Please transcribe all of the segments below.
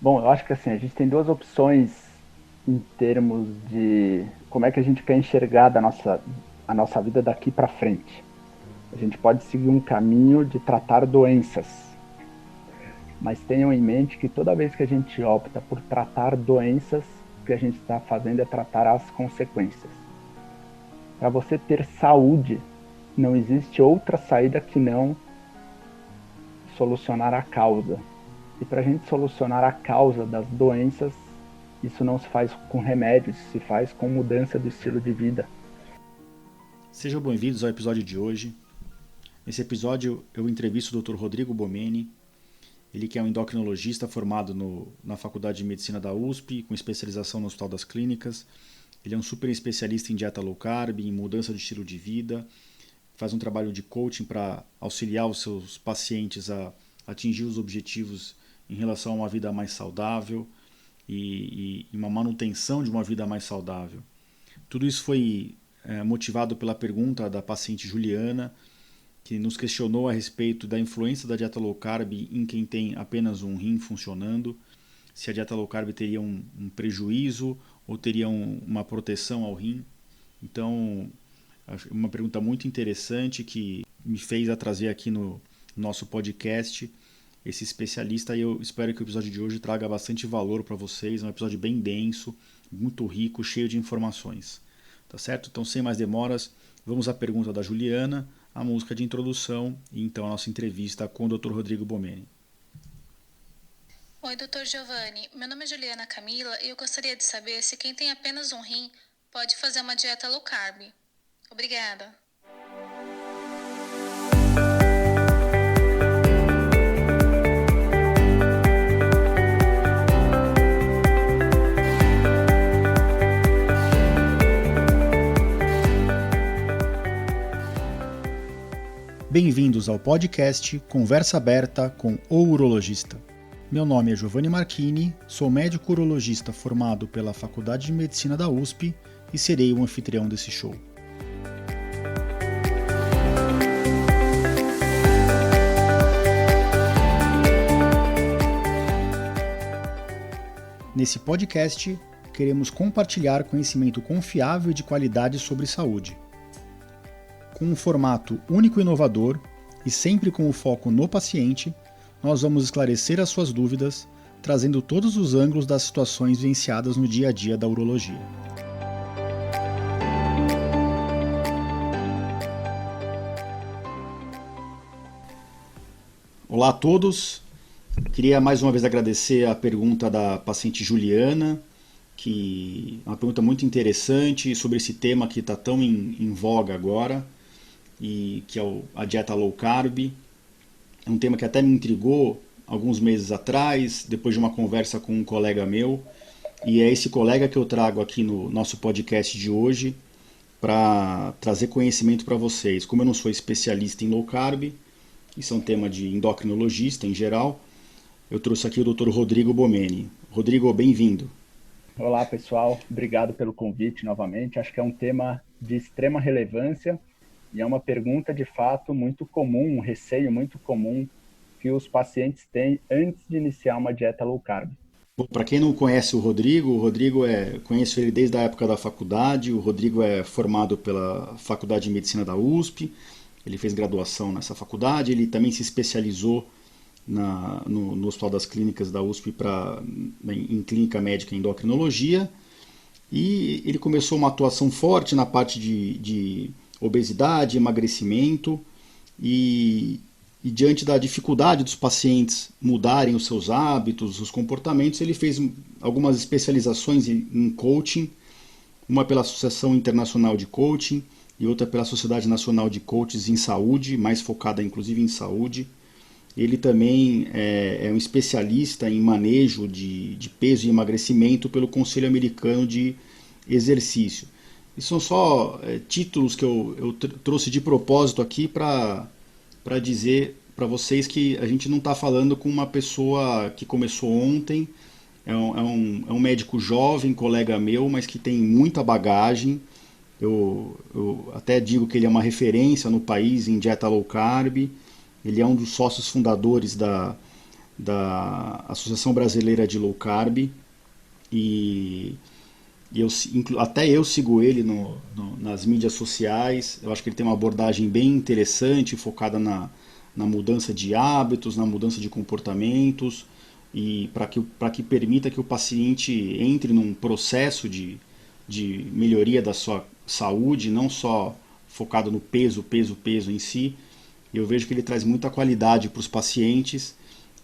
Bom, eu acho que assim, a gente tem duas opções em termos de como é que a gente quer enxergar a nossa vida daqui para frente. A gente pode seguir um caminho de tratar doenças, mas tenham em mente que toda vez que a gente opta por tratar doenças, o que a gente está fazendo é tratar as consequências. Para você ter saúde, não existe outra saída que não solucionar a causa. E para a gente solucionar a causa das doenças, isso não se faz com remédios, se faz com mudança do estilo de vida. Sejam bem-vindos ao episódio de hoje. Nesse episódio eu entrevisto o Dr. Rodrigo Bomeni, ele que é um endocrinologista formado na Faculdade de Medicina da USP, com especialização no Hospital das Clínicas. Ele é um super especialista em dieta low carb, em mudança de estilo de vida, faz um trabalho de coaching para auxiliar os seus pacientes a atingir os objetivos em relação a uma vida mais saudável e uma manutenção de uma vida mais saudável. Tudo isso foi motivado pela pergunta da paciente Juliana, que nos questionou a respeito da influência da dieta low carb em quem tem apenas um rim funcionando, se a dieta low carb teria um prejuízo ou teria uma proteção ao rim. Então, uma pergunta muito interessante que me fez a trazer aqui no nosso podcast esse especialista, e eu espero que o episódio de hoje traga bastante valor para vocês. É um episódio bem denso, muito rico, cheio de informações. Tá certo? Então, sem mais demoras, vamos à pergunta da Juliana, a música de introdução e então a nossa entrevista com o Dr. Rodrigo Bomeni. Oi, Dr. Giovanni. Meu nome é Juliana Camila e eu gostaria de saber se quem tem apenas um rim pode fazer uma dieta low carb. Obrigada. Bem-vindos ao podcast Conversa Aberta com o Urologista. Meu nome é Giovanni Marchini, sou médico urologista formado pela Faculdade de Medicina da USP e serei o anfitrião desse show. Nesse podcast, queremos compartilhar conhecimento confiável e de qualidade sobre saúde. Com um formato único e inovador e sempre com o foco no paciente, nós vamos esclarecer as suas dúvidas, trazendo todos os ângulos das situações vivenciadas no dia a dia da urologia. Olá a todos, queria mais uma vez agradecer a pergunta da paciente Juliana, que é uma pergunta muito interessante sobre esse tema que está tão em voga agora, e que é a dieta low carb. É um tema que até me intrigou alguns meses atrás, depois de uma conversa com um colega meu, e é esse colega que eu trago aqui no nosso podcast de hoje para trazer conhecimento para vocês. Como eu não sou especialista em low carb, isso é um tema de endocrinologista em geral, eu trouxe aqui o Dr. Rodrigo Bomeni. Rodrigo, bem-vindo. Olá, pessoal. Obrigado pelo convite novamente. Acho que é um tema de extrema relevância e é uma pergunta, de fato, muito comum, um receio muito comum que os pacientes têm antes de iniciar uma dieta low carb. Para quem não conhece o Rodrigo conheço ele desde a época da faculdade. O Rodrigo é formado pela Faculdade de Medicina da USP, ele fez graduação nessa faculdade, ele também se especializou no Hospital das Clínicas da USP em clínica médica e endocrinologia, e ele começou uma atuação forte na parte de obesidade, emagrecimento, e diante da dificuldade dos pacientes mudarem os seus hábitos, os comportamentos, ele fez algumas especializações em coaching, uma pela Associação Internacional de Coaching e outra pela Sociedade Nacional de Coaches em Saúde, mais focada inclusive em saúde. Ele também é um especialista em manejo de peso e emagrecimento pelo Conselho Americano de Exercício. E são só títulos que eu trouxe de propósito aqui para dizer para vocês que a gente não está falando com uma pessoa que começou ontem, é um médico jovem, colega meu, mas que tem muita bagagem. Eu até digo que ele é uma referência no país em dieta low carb. Ele é um dos sócios fundadores da Associação Brasileira de Low Carb e, até eu sigo ele nas mídias sociais. Eu acho que ele tem uma abordagem bem interessante, focada na mudança de hábitos, na mudança de comportamentos e para que permita que o paciente entre num processo de melhoria da sua saúde, não só focado no peso em si. Eu vejo que ele traz muita qualidade para os pacientes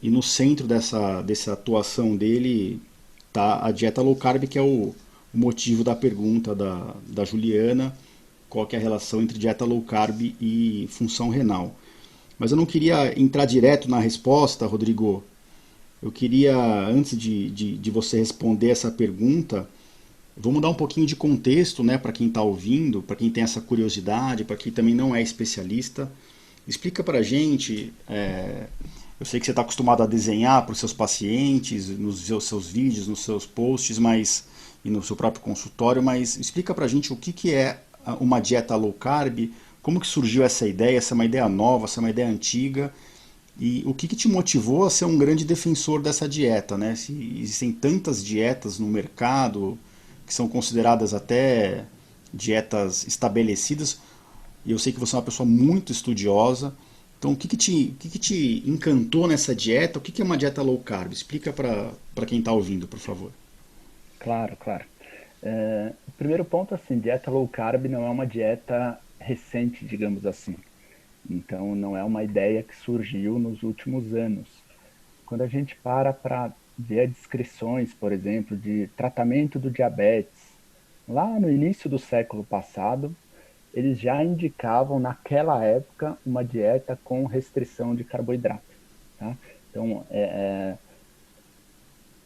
e no centro dessa atuação dele está a dieta low carb, que é o motivo da pergunta da Juliana, qual que é a relação entre dieta low carb e função renal. Mas eu não queria entrar direto na resposta, Rodrigo. Eu queria, antes de você responder essa pergunta, vamos dar um pouquinho de contexto, né, para quem está ouvindo, para quem tem essa curiosidade, para quem também não é especialista. Explica para a gente, eu sei que você está acostumado a desenhar para os seus pacientes, nos seus vídeos, nos seus posts, e no seu próprio consultório, mas explica para a gente o que é uma dieta low carb, como que surgiu essa ideia, se é uma ideia nova, se é uma ideia antiga, e o que te motivou a ser um grande defensor dessa dieta, né? Se existem tantas dietas no mercado que são consideradas até dietas estabelecidas, e eu sei que você é uma pessoa muito estudiosa, então o que te encantou nessa dieta? O que é uma dieta low carb? Explica para quem está ouvindo, por favor. Claro, claro. O primeiro ponto, assim, dieta low carb não é uma dieta recente, digamos assim. Então, não é uma ideia que surgiu nos últimos anos. Quando a gente para ver descrições, por exemplo, de tratamento do diabetes, lá no início do século passado, eles já indicavam, naquela época, uma dieta com restrição de carboidrato. Tá? Então,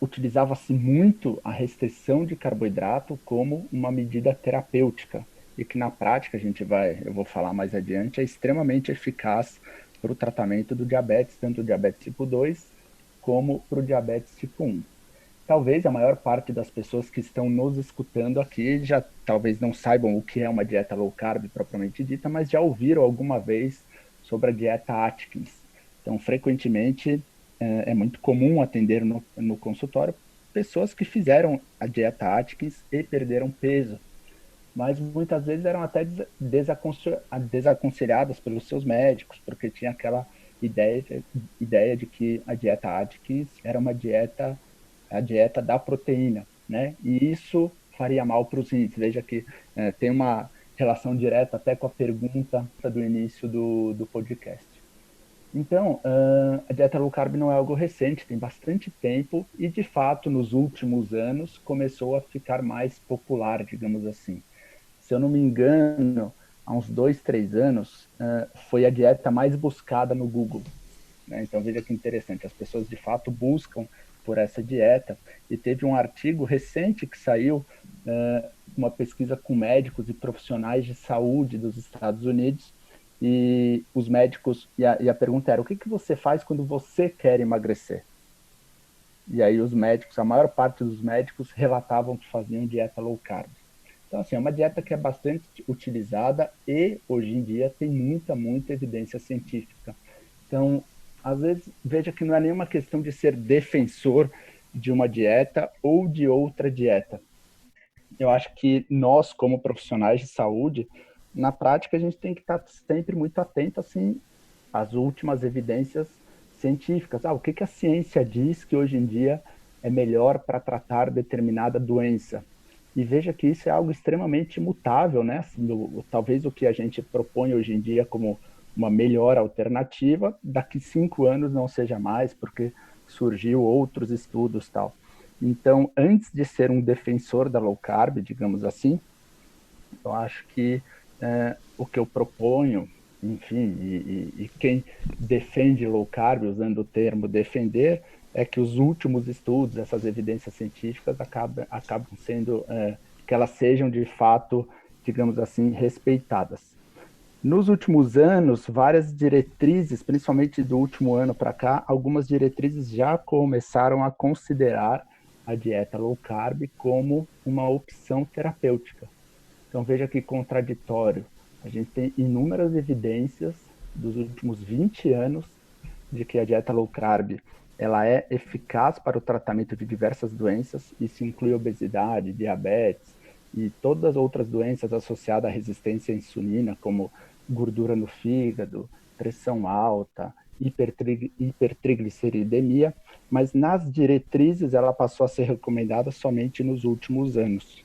utilizava-se muito a restrição de carboidrato como uma medida terapêutica e que na prática eu vou falar mais adiante, é extremamente eficaz para o tratamento do diabetes, tanto o diabetes tipo 2 como para o diabetes tipo 1. Talvez a maior parte das pessoas que estão nos escutando aqui já talvez não saibam o que é uma dieta low carb propriamente dita, mas já ouviram alguma vez sobre a dieta Atkins. Então, frequentemente, é muito comum atender no consultório pessoas que fizeram a dieta Atkins e perderam peso, mas muitas vezes eram até desaconselhadas pelos seus médicos, porque tinha aquela ideia de que a dieta Atkins era a dieta da proteína, né? E isso faria mal para os rins. Veja que tem uma relação direta até com a pergunta do início do podcast. Então, a dieta low carb não é algo recente, tem bastante tempo e, de fato, nos últimos anos começou a ficar mais popular, digamos assim. Se eu não me engano, há uns 2, 3 anos, foi a dieta mais buscada no Google. Né? Então, veja que interessante, as pessoas, de fato, buscam por essa dieta. E teve um artigo recente que saiu, uma pesquisa com médicos e profissionais de saúde dos Estados Unidos, e os médicos, e a pergunta era, o que você faz quando você quer emagrecer? E aí os médicos, a maior parte dos médicos relatavam que faziam dieta low carb. Então, assim, é uma dieta que é bastante utilizada e, hoje em dia, tem muita evidência científica. Então, às vezes, veja que não é nenhuma questão de ser defensor de uma dieta ou de outra dieta. Eu acho que nós, como profissionais de saúde, na prática, a gente tem que estar sempre muito atento, assim, às últimas evidências científicas. O que a ciência diz que hoje em dia é melhor para tratar determinada doença? E veja que isso é algo extremamente mutável, né? Assim, talvez o que a gente propõe hoje em dia como uma melhor alternativa, daqui 5 anos não seja mais, porque surgiu outros estudos e tal. Então, antes de ser um defensor da low carb, digamos assim, eu acho que o que eu proponho, enfim, e quem defende low carb, usando o termo defender, é que os últimos estudos, essas evidências científicas, acabam sendo, que elas sejam de fato, digamos assim, respeitadas. Nos últimos anos, várias diretrizes, principalmente do último ano para cá, algumas diretrizes já começaram a considerar a dieta low carb como uma opção terapêutica. Então, veja que contraditório. A gente tem inúmeras evidências dos últimos 20 anos de que a dieta low carb ela é eficaz para o tratamento de diversas doenças, isso inclui obesidade, diabetes e todas as outras doenças associadas à resistência à insulina, como gordura no fígado, pressão alta, hipertrigliceridemia, mas nas diretrizes ela passou a ser recomendada somente nos últimos anos.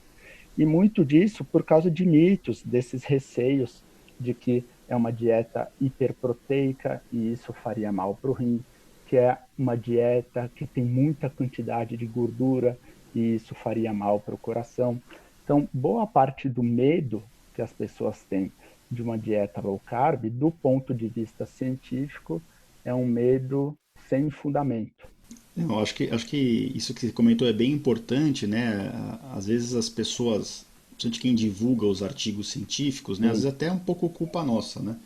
E muito disso por causa de mitos, desses receios de que é uma dieta hiperproteica e isso faria mal para o rim, que é uma dieta que tem muita quantidade de gordura e isso faria mal para o coração. Então, boa parte do medo que as pessoas têm de uma dieta low carb, do ponto de vista científico, é um medo sem fundamento. Eu acho que isso que você comentou é bem importante, né? Às vezes as pessoas, principalmente quem divulga os artigos científicos, né? Às vezes Sim, até é um pouco culpa nossa, né?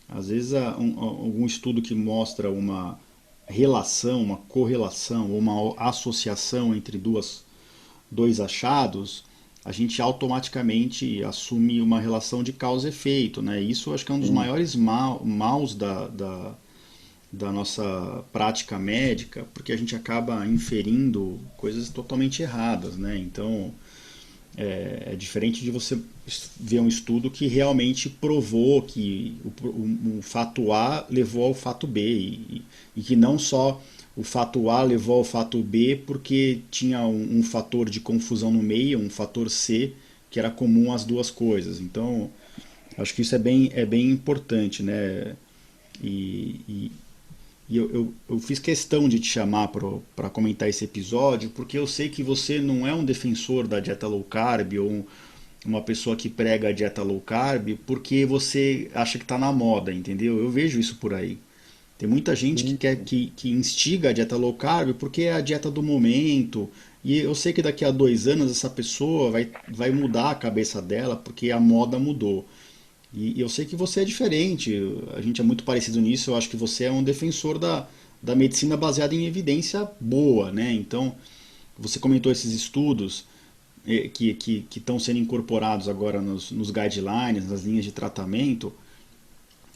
Às vezes algum estudo que mostra uma relação, uma correlação ou uma associação entre dois achados, a gente automaticamente assume uma relação de causa e efeito, né? Isso eu acho que é um dos sim. maiores maus da nossa prática médica, porque a gente acaba inferindo coisas totalmente erradas, né? Então, é diferente de você ver um estudo que realmente provou que o fato A levou ao fato B e que não só o fato A levou ao fato B porque tinha um fator de confusão no meio, um fator C que era comum às duas coisas. Então, acho que isso é bem importante, né? E, eu fiz questão de te chamar para comentar esse episódio, porque eu sei que você não é um defensor da dieta low carb ou uma pessoa que prega a dieta low carb porque você acha que está na moda, entendeu? Eu vejo isso por aí. Tem muita gente que Sim, quer sim. que instiga a dieta low carb porque é a dieta do momento. E eu sei que daqui a 2 anos essa pessoa vai mudar a cabeça dela porque a moda mudou. E eu sei que você é diferente, a gente é muito parecido nisso. Eu acho que você é um defensor da medicina baseada em evidência boa, né? Então, você comentou esses estudos que estão sendo incorporados agora nos guidelines, nas linhas de tratamento,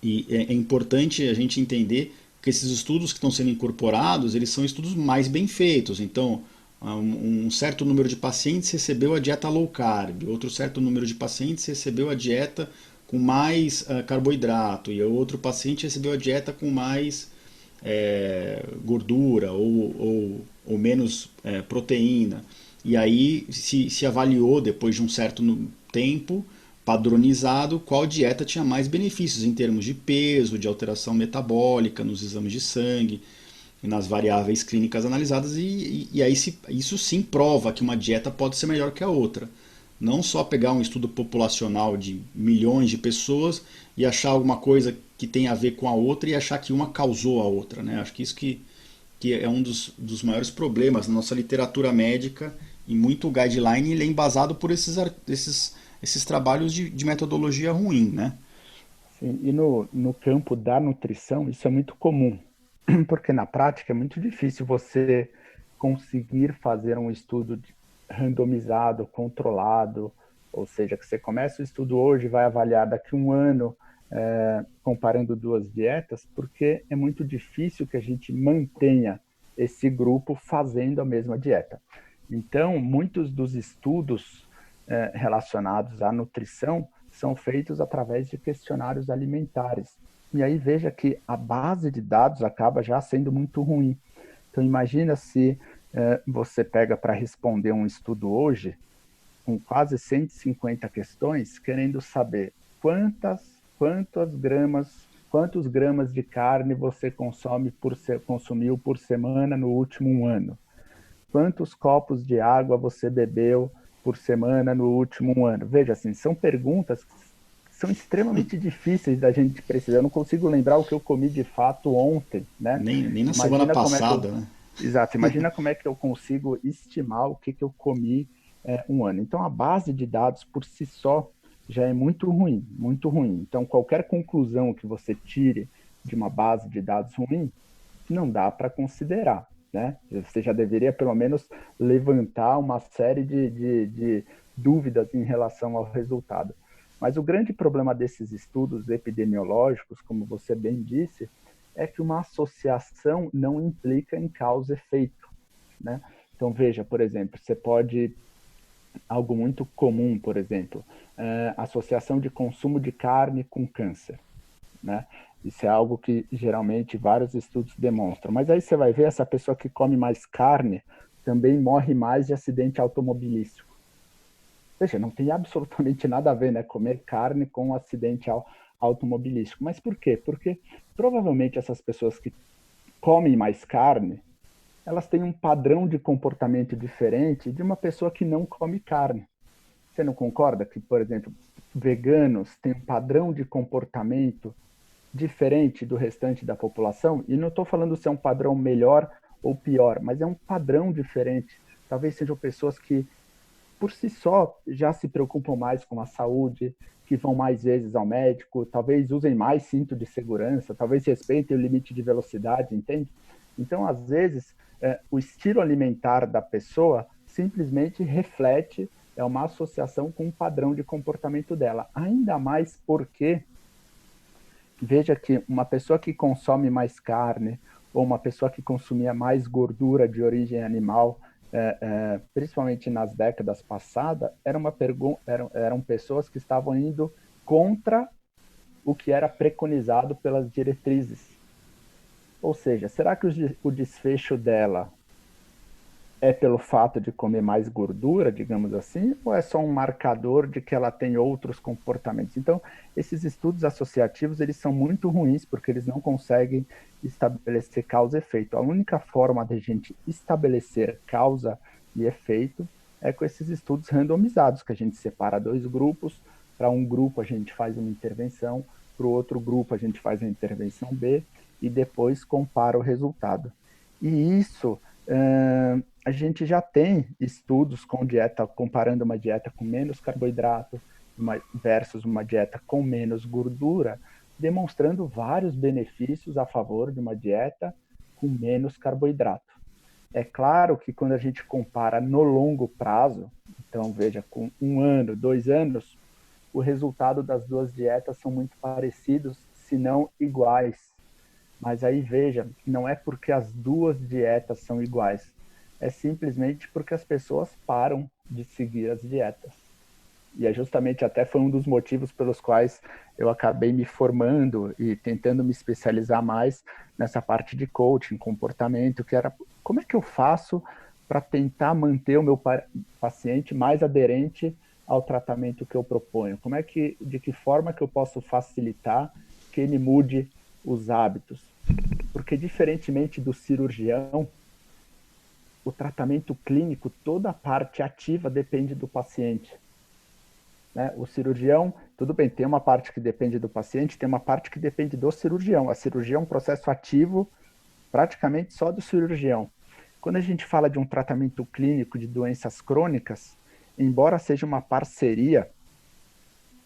e é importante a gente entender que esses estudos que estão sendo incorporados, eles são estudos mais bem feitos. Então, um certo número de pacientes recebeu a dieta low carb, outro certo número de pacientes recebeu a dieta com mais carboidrato, e outro paciente recebeu a dieta com mais gordura ou menos proteína. E aí se avaliou, depois de um certo tempo, padronizado, qual dieta tinha mais benefícios em termos de peso, de alteração metabólica, nos exames de sangue e nas variáveis clínicas analisadas, e aí isso sim prova que uma dieta pode ser melhor que a outra. Não só pegar um estudo populacional de milhões de pessoas e achar alguma coisa que tem a ver com a outra e achar que uma causou a outra, né? Acho que isso que é um dos maiores problemas na nossa literatura médica, e muito guideline ele é embasado por esses trabalhos de metodologia ruim, né? Sim, e no campo da nutrição, isso é muito comum, porque na prática é muito difícil você conseguir fazer um estudo randomizado, controlado, ou seja, que você começa o estudo hoje e vai avaliar daqui a um ano, comparando duas dietas, porque é muito difícil que a gente mantenha esse grupo fazendo a mesma dieta. Então, muitos dos estudos relacionados à nutrição são feitos através de questionários alimentares. E aí veja que a base de dados acaba já sendo muito ruim. Então imagina se você pega para responder um estudo hoje, com quase 150 questões, querendo saber quantos gramas de carne você consumiu por semana no último ano. Quantos copos de água você bebeu por semana no último ano? Veja, assim, são perguntas que são extremamente difíceis da gente precisar. Eu não consigo lembrar o que eu comi de fato ontem, né? Nem na semana Imagina como é que eu. passada, né? Exato, imagina como é que eu consigo estimar o que, que eu comi um ano. Então, a base de dados por si só já é muito ruim, muito ruim. Então, qualquer conclusão que você tire de uma base de dados ruim, não dá para considerar, né? Você já deveria pelo menos levantar uma série de dúvidas em relação ao resultado. Mas o grande problema desses estudos epidemiológicos, como você bem disse, é que uma associação não implica em causa e efeito, né? Então, veja, por exemplo, você pode, algo muito comum, por exemplo, associação de consumo de carne com câncer, né? Isso é algo que geralmente vários estudos demonstram. Mas aí você vai ver, essa pessoa que come mais carne também morre mais de acidente automobilístico. Veja, não tem absolutamente nada a ver, né? Comer carne com um acidente automobilístico. Mas por quê? Porque provavelmente essas pessoas que comem mais carne, elas têm um padrão de comportamento diferente de uma pessoa que não come carne. Você não concorda que, por exemplo, veganos têm um padrão de comportamento diferente do restante da população? E não estou falando se é um padrão melhor ou pior, mas é um padrão diferente. Talvez sejam pessoas que, por si só, já se preocupam mais com a saúde, que vão mais vezes ao médico, talvez usem mais cinto de segurança, talvez respeitem o limite de velocidade, entende? Então, às vezes, o estilo alimentar da pessoa simplesmente reflete uma associação com o padrão de comportamento dela. Ainda mais porque, veja que uma pessoa que consome mais carne ou uma pessoa que consumia mais gordura de origem animal, principalmente nas décadas passadas, eram pessoas que estavam indo contra o que era preconizado pelas diretrizes. Ou seja, será que o desfecho dela é pelo fato de comer mais gordura, digamos assim, ou é só um marcador de que ela tem outros comportamentos? Então, esses estudos associativos, eles são muito ruins, porque eles não conseguem estabelecer causa e efeito. A única forma de a gente estabelecer causa e efeito é com esses estudos randomizados, que a gente separa dois grupos, para um grupo a gente faz uma intervenção, para o outro grupo a gente faz a intervenção B, e depois compara o resultado. E isso, a gente já tem estudos com dieta, comparando uma dieta com menos carboidrato versus uma dieta com menos gordura, demonstrando vários benefícios a favor de uma dieta com menos carboidrato. É claro que quando a gente compara no longo prazo, então veja, com 1 ano, 2 anos, o resultado das duas dietas são muito parecidos, se não iguais. Mas aí veja, não é porque as duas dietas são iguais, é simplesmente porque as pessoas param de seguir as dietas. E é justamente até foi um dos motivos pelos quais eu acabei me formando e tentando me especializar mais nessa parte de coaching, comportamento, que era como é que eu faço para tentar manter o meu paciente mais aderente ao tratamento que eu proponho? De que forma que eu posso facilitar que ele mude os hábitos? Porque diferentemente do cirurgião, o tratamento clínico, toda a parte ativa depende do paciente. Né? O cirurgião, tudo bem, tem uma parte que depende do paciente, tem uma parte que depende do cirurgião. A cirurgia é um processo ativo praticamente só do cirurgião. Quando a gente fala de um tratamento clínico de doenças crônicas, embora seja uma parceria,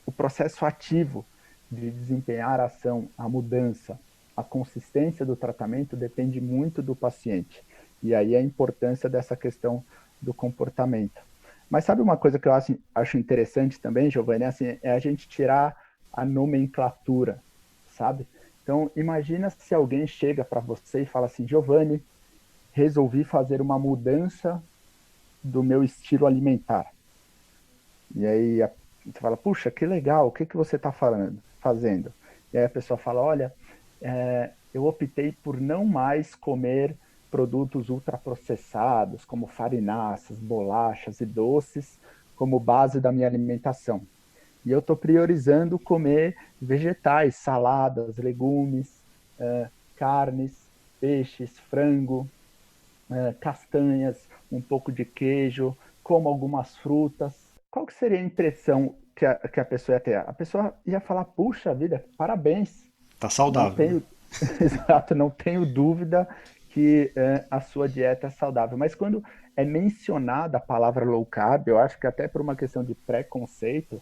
o processo ativo de desempenhar a ação, a mudança, a consistência do tratamento depende muito do paciente. E aí a importância dessa questão do comportamento. Mas sabe uma coisa que eu acho interessante também, Giovanni, assim, é a gente tirar a nomenclatura, sabe? Então, imagina se alguém chega para você e fala assim, Giovanni, resolvi fazer uma mudança do meu estilo alimentar. E aí você fala, puxa, que legal, o que você está fazendo? E aí a pessoa fala, olha, eu optei por não mais comer produtos ultraprocessados, como farináceas, bolachas e doces, como base da minha alimentação. E eu estou priorizando comer vegetais, saladas, legumes, carnes, peixes, frango, castanhas, um pouco de queijo, como algumas frutas. Qual que seria a impressão que a pessoa ia ter? A pessoa ia falar, puxa vida, parabéns. Tá Não saudável, né? tenho, exato, não tenho dúvida que a sua dieta é saudável. Mas quando é mencionada a palavra low carb, eu acho que até por uma questão de preconceito,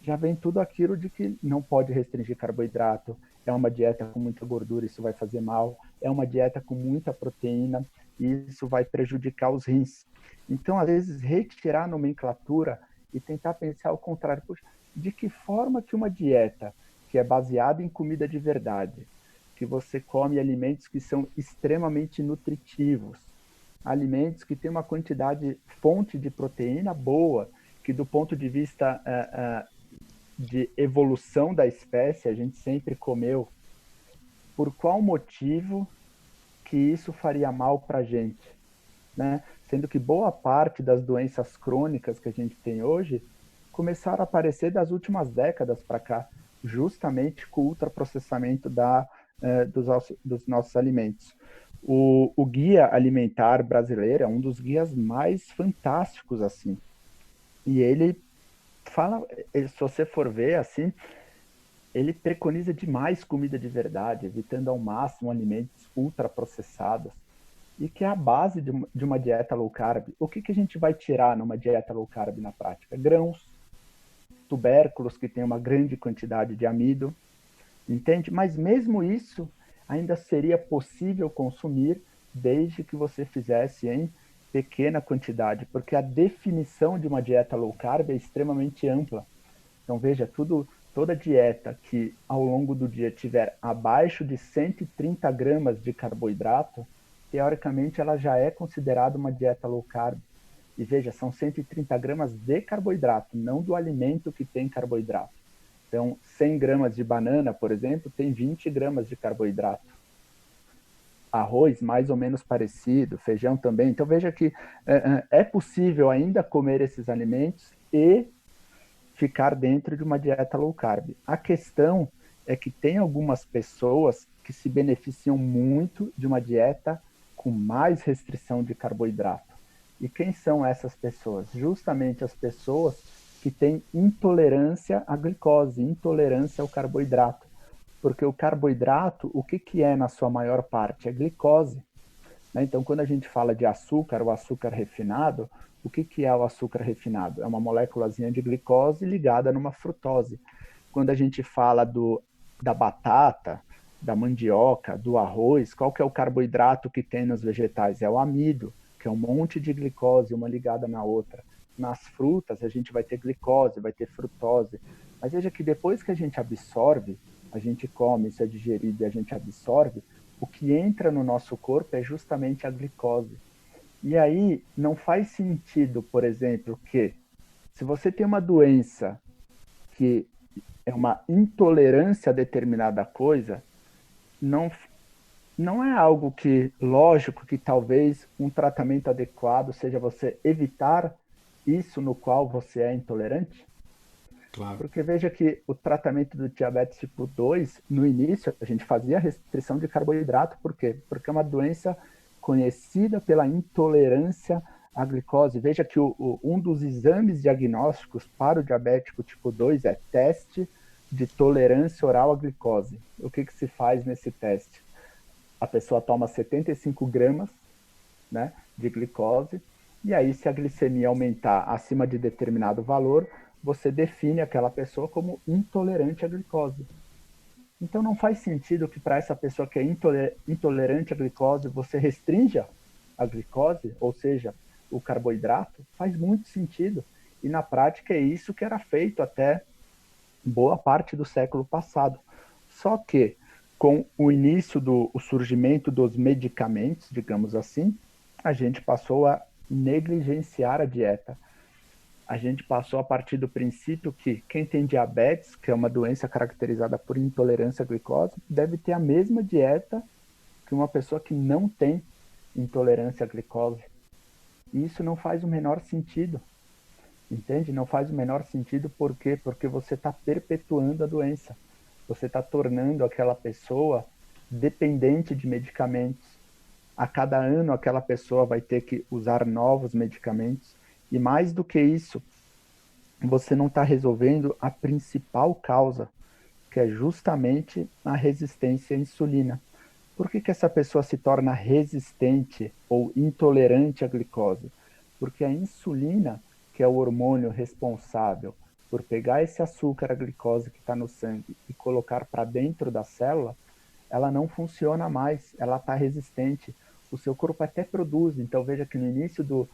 já vem tudo aquilo de que não pode restringir carboidrato, é uma dieta com muita gordura, isso vai fazer mal, é uma dieta com muita proteína, e isso vai prejudicar os rins. Então, às vezes, retirar a nomenclatura e tentar pensar ao contrário, poxa, de que forma que uma dieta que é baseada em comida de verdade, que você come alimentos que são extremamente nutritivos, alimentos que têm uma fonte de proteína boa, que do ponto de vista de evolução da espécie, a gente sempre comeu, por qual motivo que isso faria mal para a gente, né? Sendo que boa parte das doenças crônicas que a gente tem hoje começaram a aparecer das últimas décadas para cá, justamente com o ultraprocessamento dos nossos alimentos. O guia alimentar brasileiro é um dos guias mais fantásticos, assim. E ele fala, se você for ver, assim, ele preconiza demais comida de verdade, evitando ao máximo alimentos ultraprocessados, e que é a base de uma dieta low carb. O que a gente vai tirar numa dieta low carb na prática? Grãos, tubérculos que têm uma grande quantidade de amido, entende? Mas mesmo isso ainda seria possível consumir desde que você fizesse em pequena quantidade, porque a definição de uma dieta low carb é extremamente ampla. Então veja, toda dieta que ao longo do dia tiver abaixo de 130 gramas de carboidrato, teoricamente ela já é considerada uma dieta low carb. E veja, são 130 gramas de carboidrato, não do alimento que tem carboidrato. Então, 100 gramas de banana, por exemplo, tem 20 gramas de carboidrato. Arroz, mais ou menos parecido, feijão também. Então, veja que é possível ainda comer esses alimentos e ficar dentro de uma dieta low carb. A questão é que tem algumas pessoas que se beneficiam muito de uma dieta com mais restrição de carboidrato. E quem são essas pessoas? Justamente as pessoas que têm intolerância à glicose, intolerância ao carboidrato. Porque o carboidrato, o que é na sua maior parte? É glicose. Né? Então, quando a gente fala de açúcar, o açúcar refinado, o que é o açúcar refinado? É uma moléculazinha de glicose ligada numa frutose. Quando a gente fala da batata, da mandioca, do arroz, qual que é o carboidrato que tem nos vegetais? É o amido, que é um monte de glicose, uma ligada na outra. Nas frutas, a gente vai ter glicose, vai ter frutose. Mas veja que depois que a gente absorve, a gente come, isso é digerido e a gente absorve, o que entra no nosso corpo é justamente a glicose. E aí não faz sentido, por exemplo, que se você tem uma doença que é uma intolerância a determinada coisa, não, não é algo que, lógico, que talvez um tratamento adequado seja você evitar isso no qual você é intolerante? Claro. Porque veja que o tratamento do diabetes tipo 2, no início, a gente fazia restrição de carboidrato, por quê? Porque é uma doença conhecida pela intolerância à glicose. Veja que um dos exames diagnósticos para o diabético tipo 2 é teste de tolerância oral à glicose. O que se faz nesse teste? A pessoa toma 75 gramas, né, de glicose, e aí se a glicemia aumentar acima de determinado valor, você define aquela pessoa como intolerante à glicose. Então não faz sentido que para essa pessoa que é intolerante à glicose, você restrinja a glicose, ou seja, o carboidrato, faz muito sentido. E na prática é isso que era feito até boa parte do século passado. Só que com o início o surgimento dos medicamentos, digamos assim, a gente passou a negligenciar a dieta. A gente passou a partir do princípio que quem tem diabetes, que é uma doença caracterizada por intolerância à glicose, deve ter a mesma dieta que uma pessoa que não tem intolerância à glicose. E isso não faz o menor sentido, entende? Não faz o menor sentido por quê? Porque você está perpetuando a doença. Você está tornando aquela pessoa dependente de medicamentos. A cada ano aquela pessoa vai ter que usar novos medicamentos. E mais do que isso, você não está resolvendo a principal causa, que é justamente a resistência à insulina. Por que essa pessoa se torna resistente ou intolerante à glicose? Porque a insulina, que é o hormônio responsável por pegar esse açúcar, a glicose que está no sangue, e colocar para dentro da célula, ela não funciona mais, ela está resistente. O seu corpo até produz, então veja que no início do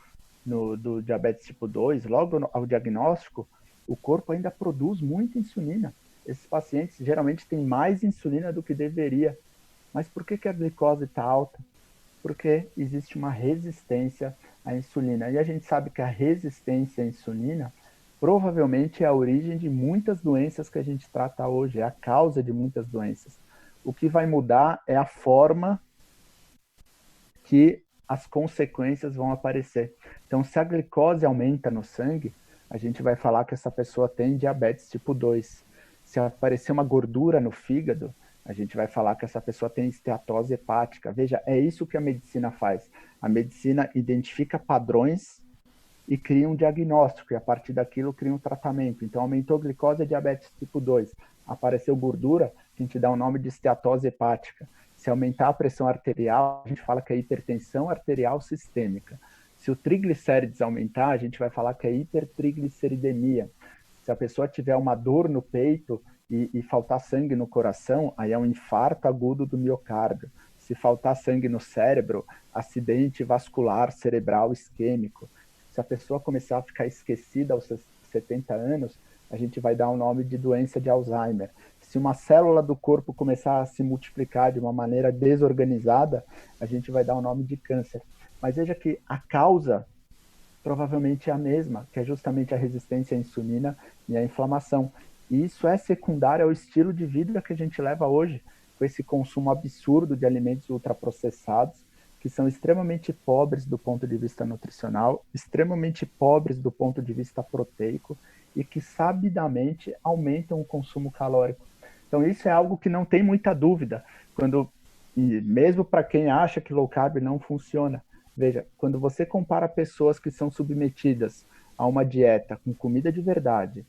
diabetes tipo 2, logo ao diagnóstico, o corpo ainda produz muita insulina. Esses pacientes geralmente têm mais insulina do que deveria. Mas por que a glicose está alta? Porque existe uma resistência à insulina. E a gente sabe que a resistência à insulina provavelmente é a origem de muitas doenças que a gente trata hoje, é a causa de muitas doenças. O que vai mudar é a forma que as consequências vão aparecer. Então, se a glicose aumenta no sangue, a gente vai falar que essa pessoa tem diabetes tipo 2. Se aparecer uma gordura no fígado, a gente vai falar que essa pessoa tem esteatose hepática. Veja, é isso que a medicina faz. A medicina identifica padrões e cria um diagnóstico, e a partir daquilo cria um tratamento. Então, aumentou a glicose, é diabetes tipo 2. Apareceu gordura, a gente dá o nome de esteatose hepática. Se aumentar a pressão arterial, a gente fala que é hipertensão arterial sistêmica. Se o triglicérides aumentar, a gente vai falar que é hipertrigliceridemia. Se a pessoa tiver uma dor no peito e faltar sangue no coração, aí é um infarto agudo do miocárdio. Se faltar sangue no cérebro, acidente vascular cerebral isquêmico. Se a pessoa começar a ficar esquecida aos 70 anos, a gente vai dar o nome de doença de Alzheimer. Se uma célula do corpo começar a se multiplicar de uma maneira desorganizada, a gente vai dar o nome de câncer. Mas veja que a causa provavelmente é a mesma, que é justamente a resistência à insulina e à inflamação. E isso é secundário ao estilo de vida que a gente leva hoje, com esse consumo absurdo de alimentos ultraprocessados, que são extremamente pobres do ponto de vista nutricional, extremamente pobres do ponto de vista proteico e que sabidamente aumentam o consumo calórico. Então isso é algo que não tem muita dúvida, quando e mesmo para quem acha que low carb não funciona. Veja, quando você compara pessoas que são submetidas a uma dieta com comida de verdade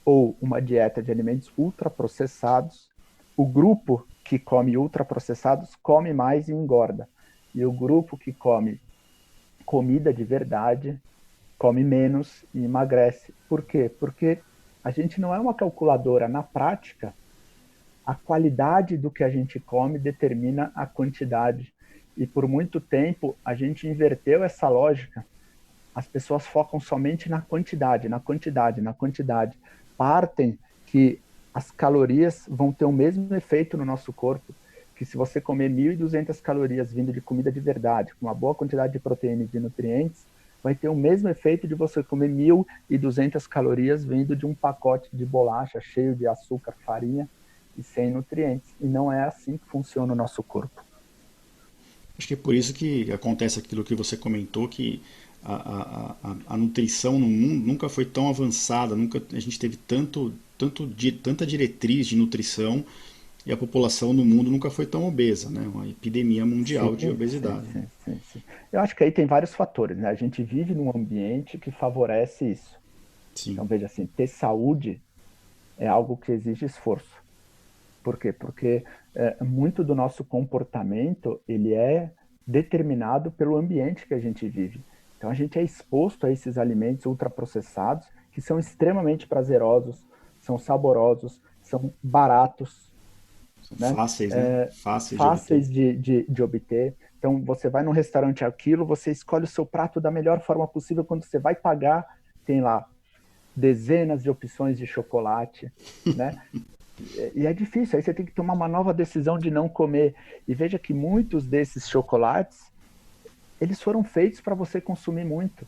ou uma dieta de alimentos ultraprocessados, o grupo que come ultraprocessados come mais e engorda. E o grupo que come comida de verdade come menos e emagrece. Por quê? Porque a gente não é uma calculadora. Na prática, a qualidade do que a gente come determina a quantidade. E por muito tempo a gente inverteu essa lógica. As pessoas focam somente na quantidade, na quantidade, na quantidade. Partem que as calorias vão ter o mesmo efeito no nosso corpo, que se você comer 1.200 calorias vindo de comida de verdade, com uma boa quantidade de proteína e de nutrientes, vai ter o mesmo efeito de você comer 1.200 calorias vindo de um pacote de bolacha cheio de açúcar, farinha e sem nutrientes. E não é assim que funciona o nosso corpo. Acho que é por isso que acontece aquilo que você comentou, que a nutrição no mundo nunca foi tão avançada, nunca a gente teve tanta diretriz de nutrição e a população no mundo nunca foi tão obesa, né? Uma epidemia mundial de Sim, sim, obesidade. sim, sim, sim. Eu acho que aí tem vários fatores, né? A gente vive num ambiente que favorece isso. Sim. Então, veja assim, ter saúde é algo que exige esforço. Por quê? Porque muito do nosso comportamento, ele é determinado pelo ambiente que a gente vive. Então, a gente é exposto a esses alimentos ultraprocessados, que são extremamente prazerosos, são saborosos, são baratos, São né? fáceis, né? Fáceis de obter. Fáceis de obter. Então, você vai num restaurante aquilo, você escolhe o seu prato da melhor forma possível. Quando você vai pagar, tem lá dezenas de opções de chocolate, né? E é difícil, aí você tem que tomar uma nova decisão de não comer. E veja que muitos desses chocolates, eles foram feitos para você consumir muito,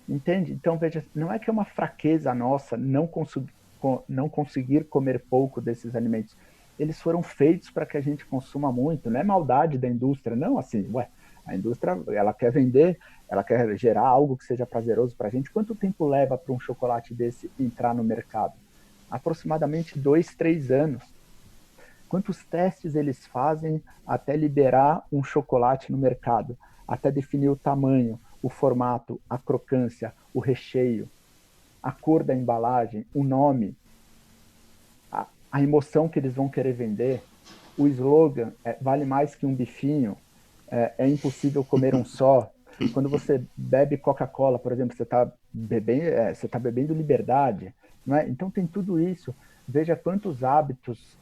entende? Então, veja, não é que é uma fraqueza nossa não conseguir comer pouco desses alimentos. Eles foram feitos para que a gente consuma muito, não é maldade da indústria, não assim, a indústria, ela quer vender, ela quer gerar algo que seja prazeroso para a gente. Quanto tempo leva para um chocolate desse entrar no mercado? Aproximadamente 2, 3 anos. Quantos testes eles fazem até liberar um chocolate no mercado? Até definir o tamanho, o formato, a crocância, o recheio, a cor da embalagem, o nome, a emoção que eles vão querer vender. O slogan vale mais que um bifinho, é impossível comer um só. Quando você bebe Coca-Cola, por exemplo, você tá bebendo liberdade, não é? Então tem tudo isso. Veja quantos hábitos,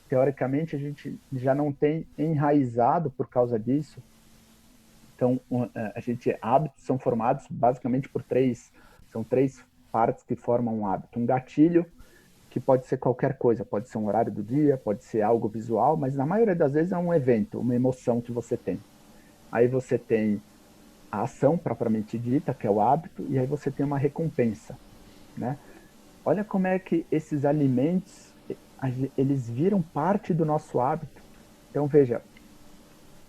teoricamente, a gente já não tem enraizado por causa disso. Então, hábitos são formados basicamente são três partes que formam um hábito. Um gatilho, que pode ser qualquer coisa, pode ser um horário do dia, pode ser algo visual, mas na maioria das vezes é um evento, uma emoção que você tem. Aí você tem a ação propriamente dita, que é o hábito, e aí você tem uma recompensa, né? Olha como é que esses alimentos, eles viram parte do nosso hábito. Então, veja,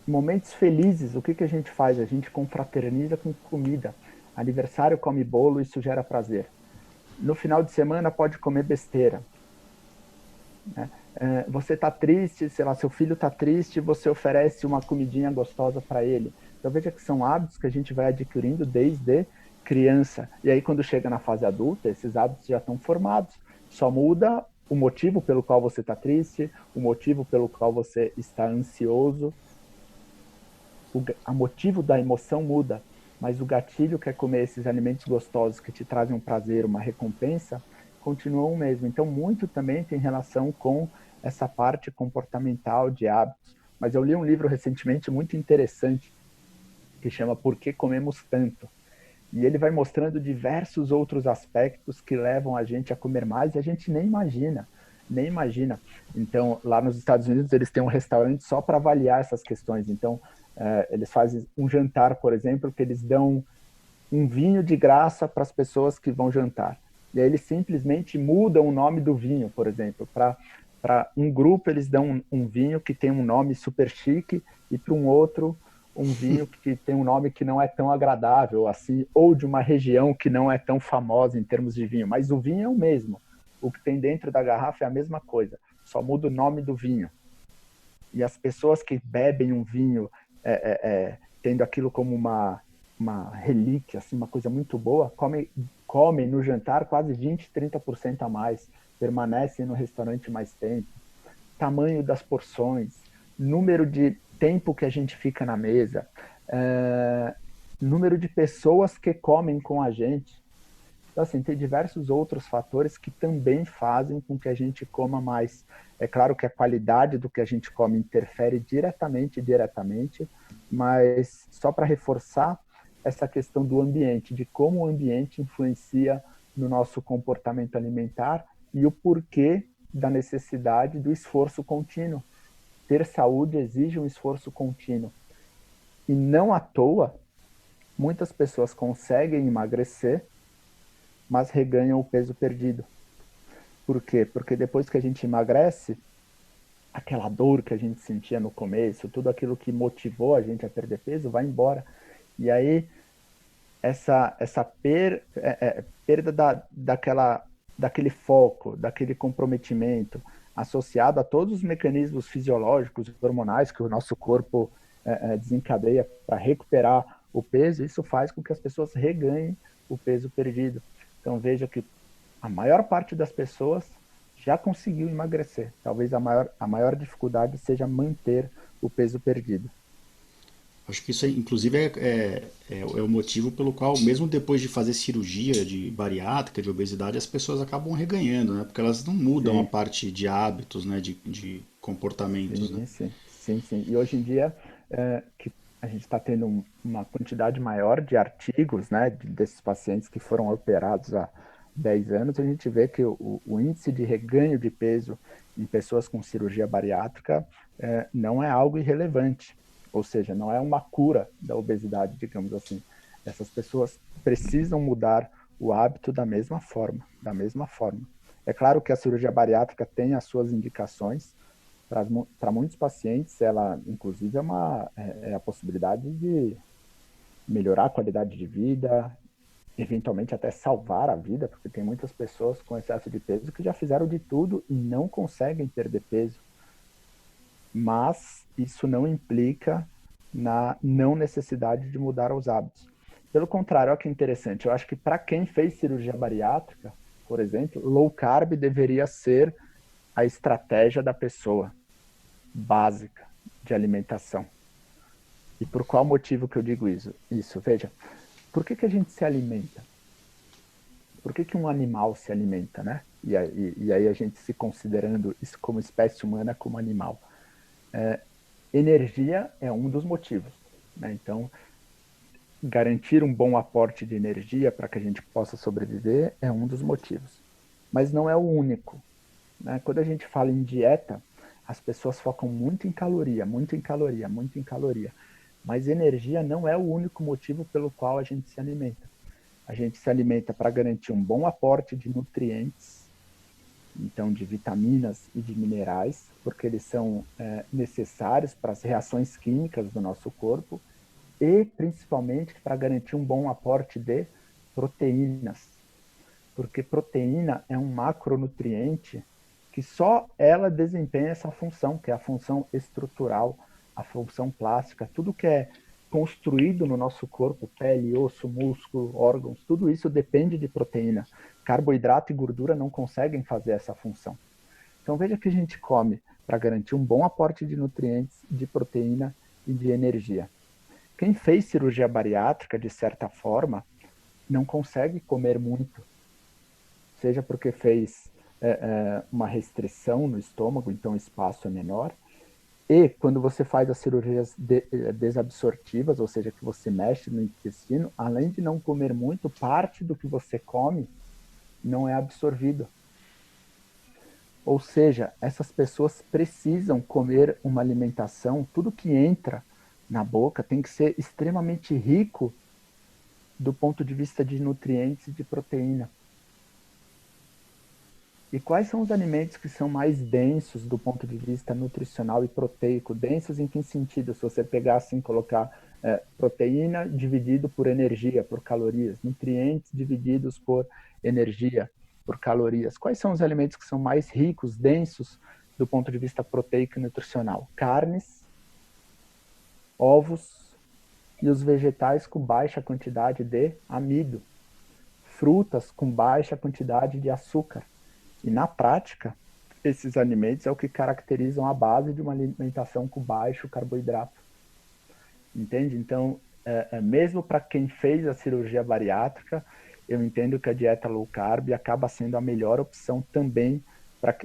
momentos felizes, o que que a gente faz? A gente confraterniza com comida. Aniversário come bolo, isso gera prazer. No final de semana pode comer besteira, né? Você está triste, sei lá, seu filho está triste, você oferece uma comidinha gostosa para ele. Então veja que são hábitos que a gente vai adquirindo desde criança. E aí quando chega na fase adulta, esses hábitos já estão formados. Só muda o motivo pelo qual você está triste, o motivo pelo qual você está ansioso. O motivo da emoção muda, mas o gatilho que é comer esses alimentos gostosos que te trazem um prazer, uma recompensa, continua o mesmo. Então, muito também tem relação com essa parte comportamental de hábitos. Mas eu li um livro recentemente muito interessante que chama Por que Comemos Tanto? E ele vai mostrando diversos outros aspectos que levam a gente a comer mais e a gente nem imagina, nem imagina. Então, lá nos Estados Unidos, eles têm um restaurante só para avaliar essas questões. Então, eles fazem um jantar, por exemplo, que eles dão um vinho de graça para as pessoas que vão jantar. E aí eles simplesmente mudam o nome do vinho, por exemplo. Para um grupo, eles dão um vinho que tem um nome super chique, e para um outro, um vinho que tem um nome que não é tão agradável, assim, ou de uma região que não é tão famosa em termos de vinho. Mas o vinho é o mesmo. O que tem dentro da garrafa é a mesma coisa, só muda o nome do vinho. E as pessoas que bebem um vinho tendo aquilo como uma relíquia, assim, uma coisa muito boa, comem no jantar quase 20, 30% a mais, permanecem no restaurante mais tempo. Tamanho das porções, número de tempo que a gente fica na mesa, número de pessoas que comem com a gente. Então, assim, tem diversos outros fatores que também fazem com que a gente coma mais. É claro que a qualidade do que a gente come interfere diretamente, mas só para reforçar essa questão do ambiente, de como o ambiente influencia no nosso comportamento alimentar e o porquê da necessidade do esforço contínuo. Ter saúde exige um esforço contínuo. E não à toa, muitas pessoas conseguem emagrecer, mas reganham o peso perdido. Por quê? Porque depois que a gente emagrece, aquela dor que a gente sentia no começo, tudo aquilo que motivou a gente a perder peso, vai embora. E aí, essa perda daquele foco, daquele comprometimento, associado a todos os mecanismos fisiológicos e hormonais que o nosso corpo desencadeia para recuperar o peso, isso faz com que as pessoas reganhem o peso perdido. Então veja que a maior parte das pessoas já conseguiu emagrecer. Talvez a maior dificuldade seja manter o peso perdido. Acho que isso, inclusive, é o motivo pelo qual, mesmo depois de fazer cirurgia de bariátrica, de obesidade, as pessoas acabam reganhando, né? Porque elas não mudam a Sim, parte de hábitos, né? De comportamentos, né? sim, sim, sim, sim. E hoje em dia, que a gente está tendo uma quantidade maior de artigos, né, desses pacientes que foram operados há 10 anos, a gente vê que o índice de reganho de peso em pessoas com cirurgia bariátrica não é algo irrelevante. Ou seja, não é uma cura da obesidade, digamos assim. Essas pessoas precisam mudar o hábito da mesma forma, da mesma forma. É claro que a cirurgia bariátrica tem as suas indicações, para muitos pacientes, ela, inclusive, é a possibilidade de melhorar a qualidade de vida, eventualmente até salvar a vida, porque tem muitas pessoas com excesso de peso que já fizeram de tudo e não conseguem perder peso. Mas isso não implica na não necessidade de mudar os hábitos. Pelo contrário, olha que interessante, eu acho que para quem fez cirurgia bariátrica, por exemplo, low carb deveria ser a estratégia da pessoa básica de alimentação. E por qual motivo que eu digo isso? Isso, veja, por que a gente se alimenta? Por que um animal se alimenta, né? E aí a gente se considerando isso como espécie humana, como animal. Energia é um dos motivos, né? Então, garantir um bom aporte de energia para que a gente possa sobreviver é um dos motivos. Mas não é o único. né? Quando a gente fala em dieta, as pessoas focam muito em caloria, muito em caloria, muito em caloria. Mas energia não é o único motivo pelo qual a gente se alimenta. A gente se alimenta para garantir um bom aporte de nutrientes, então de vitaminas e de minerais, porque eles são necessários para as reações químicas do nosso corpo, e principalmente para garantir um bom aporte de proteínas, porque proteína é um macronutriente que só ela desempenha essa função, que é a função estrutural, a função plástica, tudo que é construído no nosso corpo, pele, osso, músculo, órgãos, tudo isso depende de proteína. Carboidrato e gordura não conseguem fazer essa função. Então veja que a gente come para garantir um bom aporte de nutrientes, de proteína e de energia. Quem fez cirurgia bariátrica, de certa forma, não consegue comer muito, seja porque fez uma restrição no estômago, então o espaço é menor, e quando você faz as cirurgias desabsortivas, ou seja, que você mexe no intestino, além de não comer muito, parte do que você come não é absorvido. Ou seja, essas pessoas precisam comer uma alimentação, tudo que entra na boca tem que ser extremamente rico do ponto de vista de nutrientes e de proteína. E quais são os alimentos que são mais densos do ponto de vista nutricional e proteico? Densos em que sentido? Se você pegar assim, colocar proteína dividido por energia, por calorias, nutrientes divididos por energia, por calorias. Quais são os alimentos que são mais ricos, densos do ponto de vista proteico e nutricional? Carnes, ovos e os vegetais com baixa quantidade de amido. Frutas com baixa quantidade de açúcar. E na prática, esses alimentos é o que caracterizam a base de uma alimentação com baixo carboidrato. Entende? Então, mesmo para quem fez a cirurgia bariátrica, eu entendo que a dieta low carb acaba sendo a melhor opção também,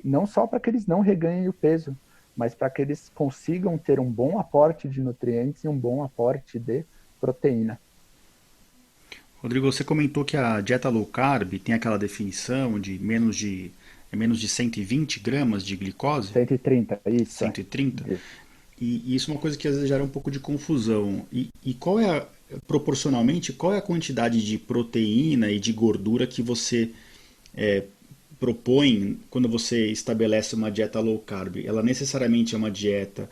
não só para que eles não reganhem o peso, mas para que eles consigam ter um bom aporte de nutrientes e um bom aporte de proteína. Rodrigo, você comentou que a dieta low carb tem aquela definição de menos de 120 gramas de glicose, 130, isso é. 130, Isso. e isso é uma coisa que às vezes gera um pouco de confusão. E qual é, proporcionalmente, qual é a quantidade de proteína e de gordura que você propõe quando você estabelece uma dieta low carb? Ela necessariamente é uma dieta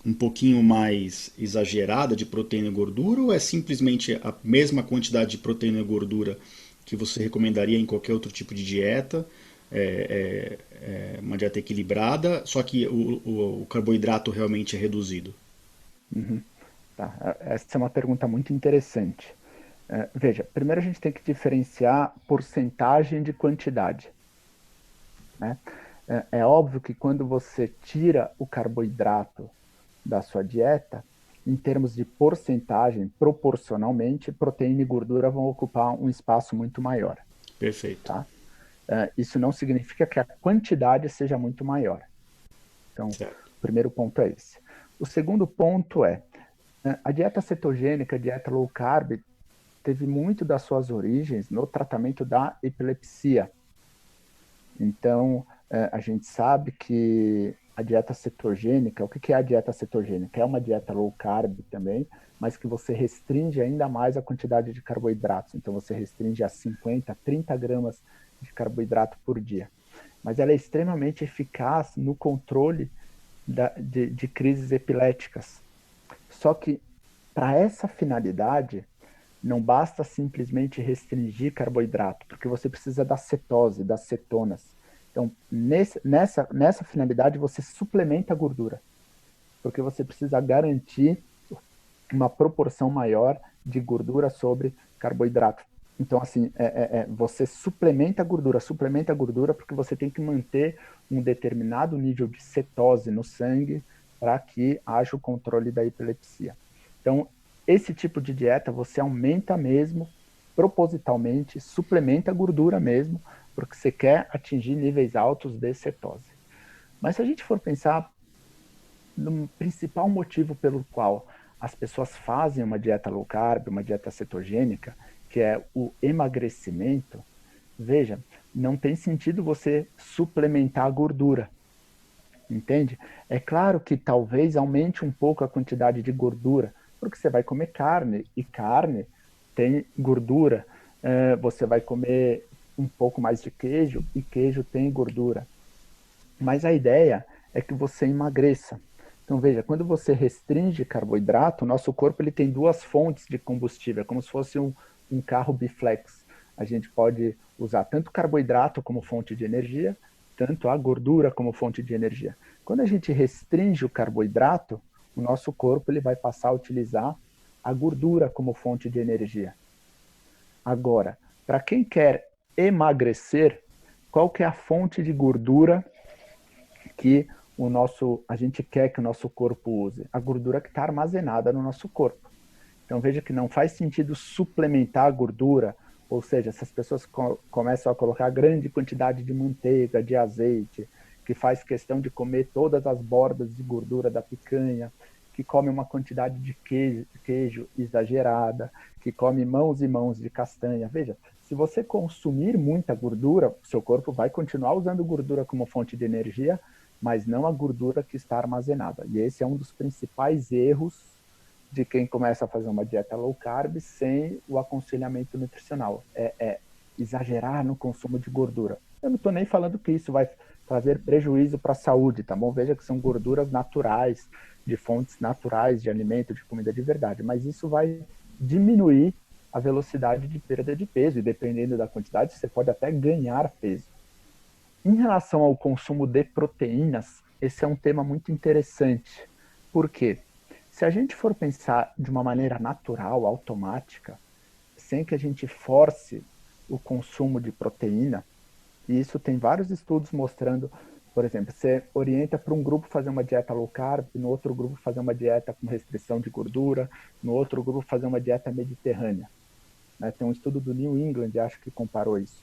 um pouquinho mais exagerada de proteína e gordura, ou é simplesmente a mesma quantidade de proteína e gordura que você recomendaria em qualquer outro tipo de dieta? Uma dieta equilibrada, só que o carboidrato realmente é reduzido. Uhum. Tá. Essa é uma pergunta muito interessante. Veja, primeiro a gente tem que diferenciar porcentagem de quantidade, né? É óbvio que quando você tira o carboidrato da sua dieta, em termos de porcentagem, proporcionalmente, proteína e gordura vão ocupar um espaço muito maior. Perfeito. Tá? Isso não significa que a quantidade seja muito maior. Então, Certo. o primeiro ponto é esse. O segundo ponto é, a dieta cetogênica, a dieta low carb, teve muito das suas origens no tratamento da epilepsia. Então, a gente sabe que a dieta cetogênica, o que é a dieta cetogênica? É uma dieta low carb também, mas que você restringe ainda mais a quantidade de carboidratos. Então, você restringe a 50, 30 gramas de carboidrato por dia. Mas ela é extremamente eficaz no controle de crises epiléticas. Só que, para essa finalidade, não basta simplesmente restringir carboidrato, porque você precisa da cetose, das cetonas. Então, nessa finalidade, você suplementa a gordura, porque você precisa garantir uma proporção maior de gordura sobre carboidrato. Então, assim, você suplementa a gordura, porque você tem que manter um determinado nível de cetose no sangue para que haja o controle da epilepsia. Então, esse tipo de dieta você aumenta mesmo, propositalmente, suplementa a gordura mesmo, porque você quer atingir níveis altos de cetose. Mas se a gente for pensar no principal motivo pelo qual as pessoas fazem uma dieta low carb, uma dieta cetogênica, que é o emagrecimento, Veja, não tem sentido você suplementar a gordura, entende? É claro que talvez aumente um pouco a quantidade de gordura, porque você vai comer carne, e carne tem gordura. Você vai comer um pouco mais de queijo, e queijo tem gordura. Mas a ideia é que você emagreça. Então veja, quando você restringe carboidrato, o nosso corpo ele tem duas fontes de combustível, é como se fosse um carro biflex. A gente pode usar tanto carboidrato como fonte de energia, tanto a gordura como fonte de energia. Quando a gente restringe o carboidrato, o nosso corpo ele vai passar a utilizar a gordura como fonte de energia. Agora, para quem quer emagrecer, qual que é a fonte de gordura que a gente quer que o nosso corpo use? A gordura que está armazenada no nosso corpo. Então veja que não faz sentido suplementar a gordura, ou seja, essas pessoas começam a colocar grande quantidade de manteiga, de azeite, que faz questão de comer todas as bordas de gordura da picanha, que come uma quantidade de queijo exagerada, que come mãos e mãos de castanha. Veja, se você consumir muita gordura, seu corpo vai continuar usando gordura como fonte de energia, mas não a gordura que está armazenada. E esse é um dos principais erros de quem começa a fazer uma dieta low carb sem o aconselhamento nutricional. É exagerar no consumo de gordura. Eu não estou nem falando que isso vai trazer prejuízo para a saúde, tá bom? Veja que são gorduras naturais, de fontes naturais de alimento, de comida de verdade, mas isso vai diminuir a velocidade de perda de peso e dependendo da quantidade, você pode até ganhar peso. Em relação ao consumo de proteínas, esse é um tema muito interessante. Por quê? Se a gente for pensar de uma maneira natural, automática, sem que a gente force o consumo de proteína, e isso tem vários estudos mostrando, por exemplo, você orienta para um grupo fazer uma dieta low carb, no outro grupo fazer uma dieta com restrição de gordura, no outro grupo fazer uma dieta mediterrânea. Né? Tem um estudo do New England, acho que comparou isso.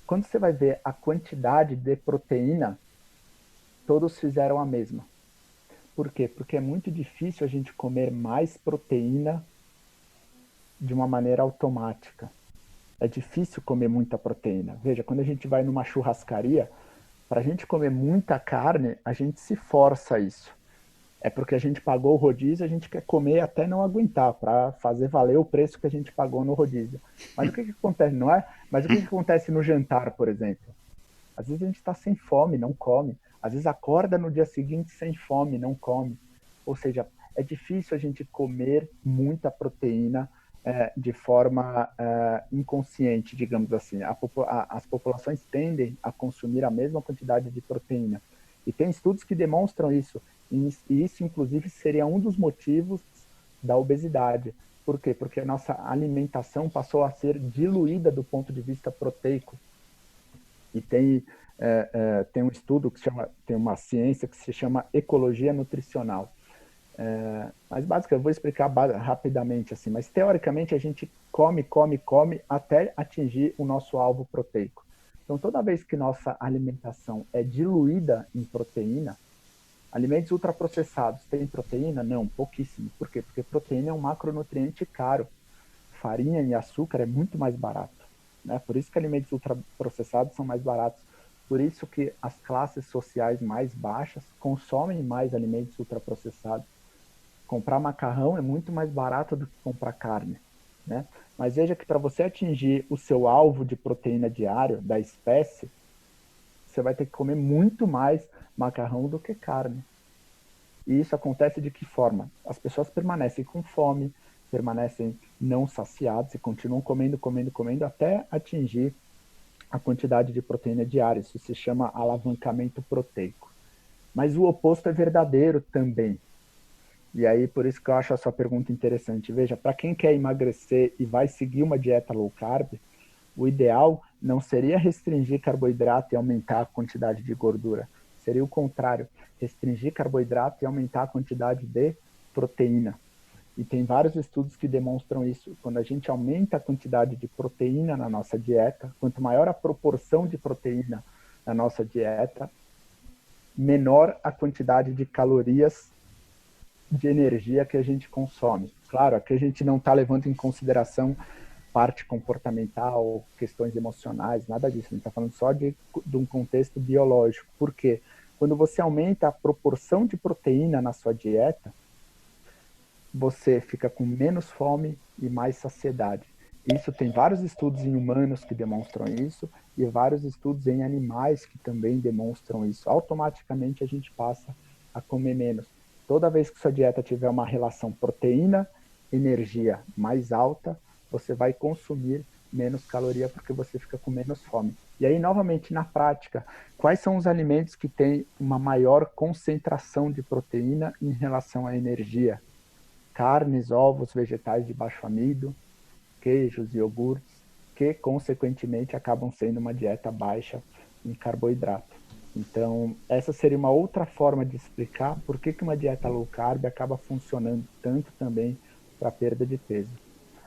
Quando você vai ver a quantidade de proteína, todos fizeram a mesma. Por quê? Porque é muito difícil a gente comer mais proteína de uma maneira automática. É difícil comer muita proteína. Veja, quando a gente vai numa churrascaria, para a gente comer muita carne, a gente se força a isso. É porque a gente pagou o rodízio, a gente quer comer até não aguentar, para fazer valer o preço que a gente pagou no rodízio. Mas o que acontece, não é? Mas o que acontece no jantar, por exemplo? Às vezes a gente está sem fome, não come. Às vezes acorda no dia seguinte sem fome, não come. Ou seja, é difícil a gente comer muita proteína de forma inconsciente, digamos assim. As populações tendem a consumir a mesma quantidade de proteína. E tem estudos que demonstram isso. E isso, inclusive, seria um dos motivos da obesidade. Por quê? Porque a nossa alimentação passou a ser diluída do ponto de vista proteico. E tem um estudo que tem uma ciência que se chama ecologia nutricional. Mas basicamente, eu vou explicar rapidamente assim, mas teoricamente a gente come até atingir o nosso alvo proteico. Então toda vez que nossa alimentação é diluída em proteína, alimentos ultraprocessados têm proteína? Não, pouquíssimo. Por quê? Porque proteína é um macronutriente caro. Farinha e açúcar é muito mais barato. Né? Por isso que alimentos ultraprocessados são mais baratos. Por isso que as classes sociais mais baixas consomem mais alimentos ultraprocessados. Comprar macarrão é muito mais barato do que comprar carne. Né? Mas veja que para você atingir o seu alvo de proteína diário da espécie, você vai ter que comer muito mais macarrão do que carne. E isso acontece de que forma? As pessoas permanecem com fome, permanecem não saciadas e continuam comendo até atingir a quantidade de proteína diária. Isso se chama alavancamento proteico. Mas o oposto é verdadeiro também. E aí, por isso que eu acho a sua pergunta interessante. Veja, para quem quer emagrecer e vai seguir uma dieta low carb, o ideal não seria restringir carboidrato e aumentar a quantidade de gordura. Seria o contrário, restringir carboidrato e aumentar a quantidade de proteína. E tem vários estudos que demonstram isso. Quando a gente aumenta a quantidade de proteína na nossa dieta, quanto maior a proporção de proteína na nossa dieta, menor a quantidade de calorias de energia que a gente consome. Claro, aqui a gente não está levando em consideração parte comportamental, questões emocionais, nada disso. A gente está falando só de um contexto biológico. Por quê? Quando você aumenta a proporção de proteína na sua dieta, você fica com menos fome e mais saciedade. Isso tem vários estudos em humanos que demonstram isso e vários estudos em animais que também demonstram isso. Automaticamente a gente passa a comer menos. Toda vez que sua dieta tiver uma relação proteína-energia mais alta, você vai consumir menos caloria porque você fica com menos fome. E aí, novamente, na prática, quais são os alimentos que têm uma maior concentração de proteína em relação à energia? Carnes, ovos, vegetais de baixo amido, queijos, iogurtes, que consequentemente acabam sendo uma dieta baixa em carboidrato. Então, essa seria uma outra forma de explicar por que uma dieta low carb acaba funcionando tanto também para perda de peso.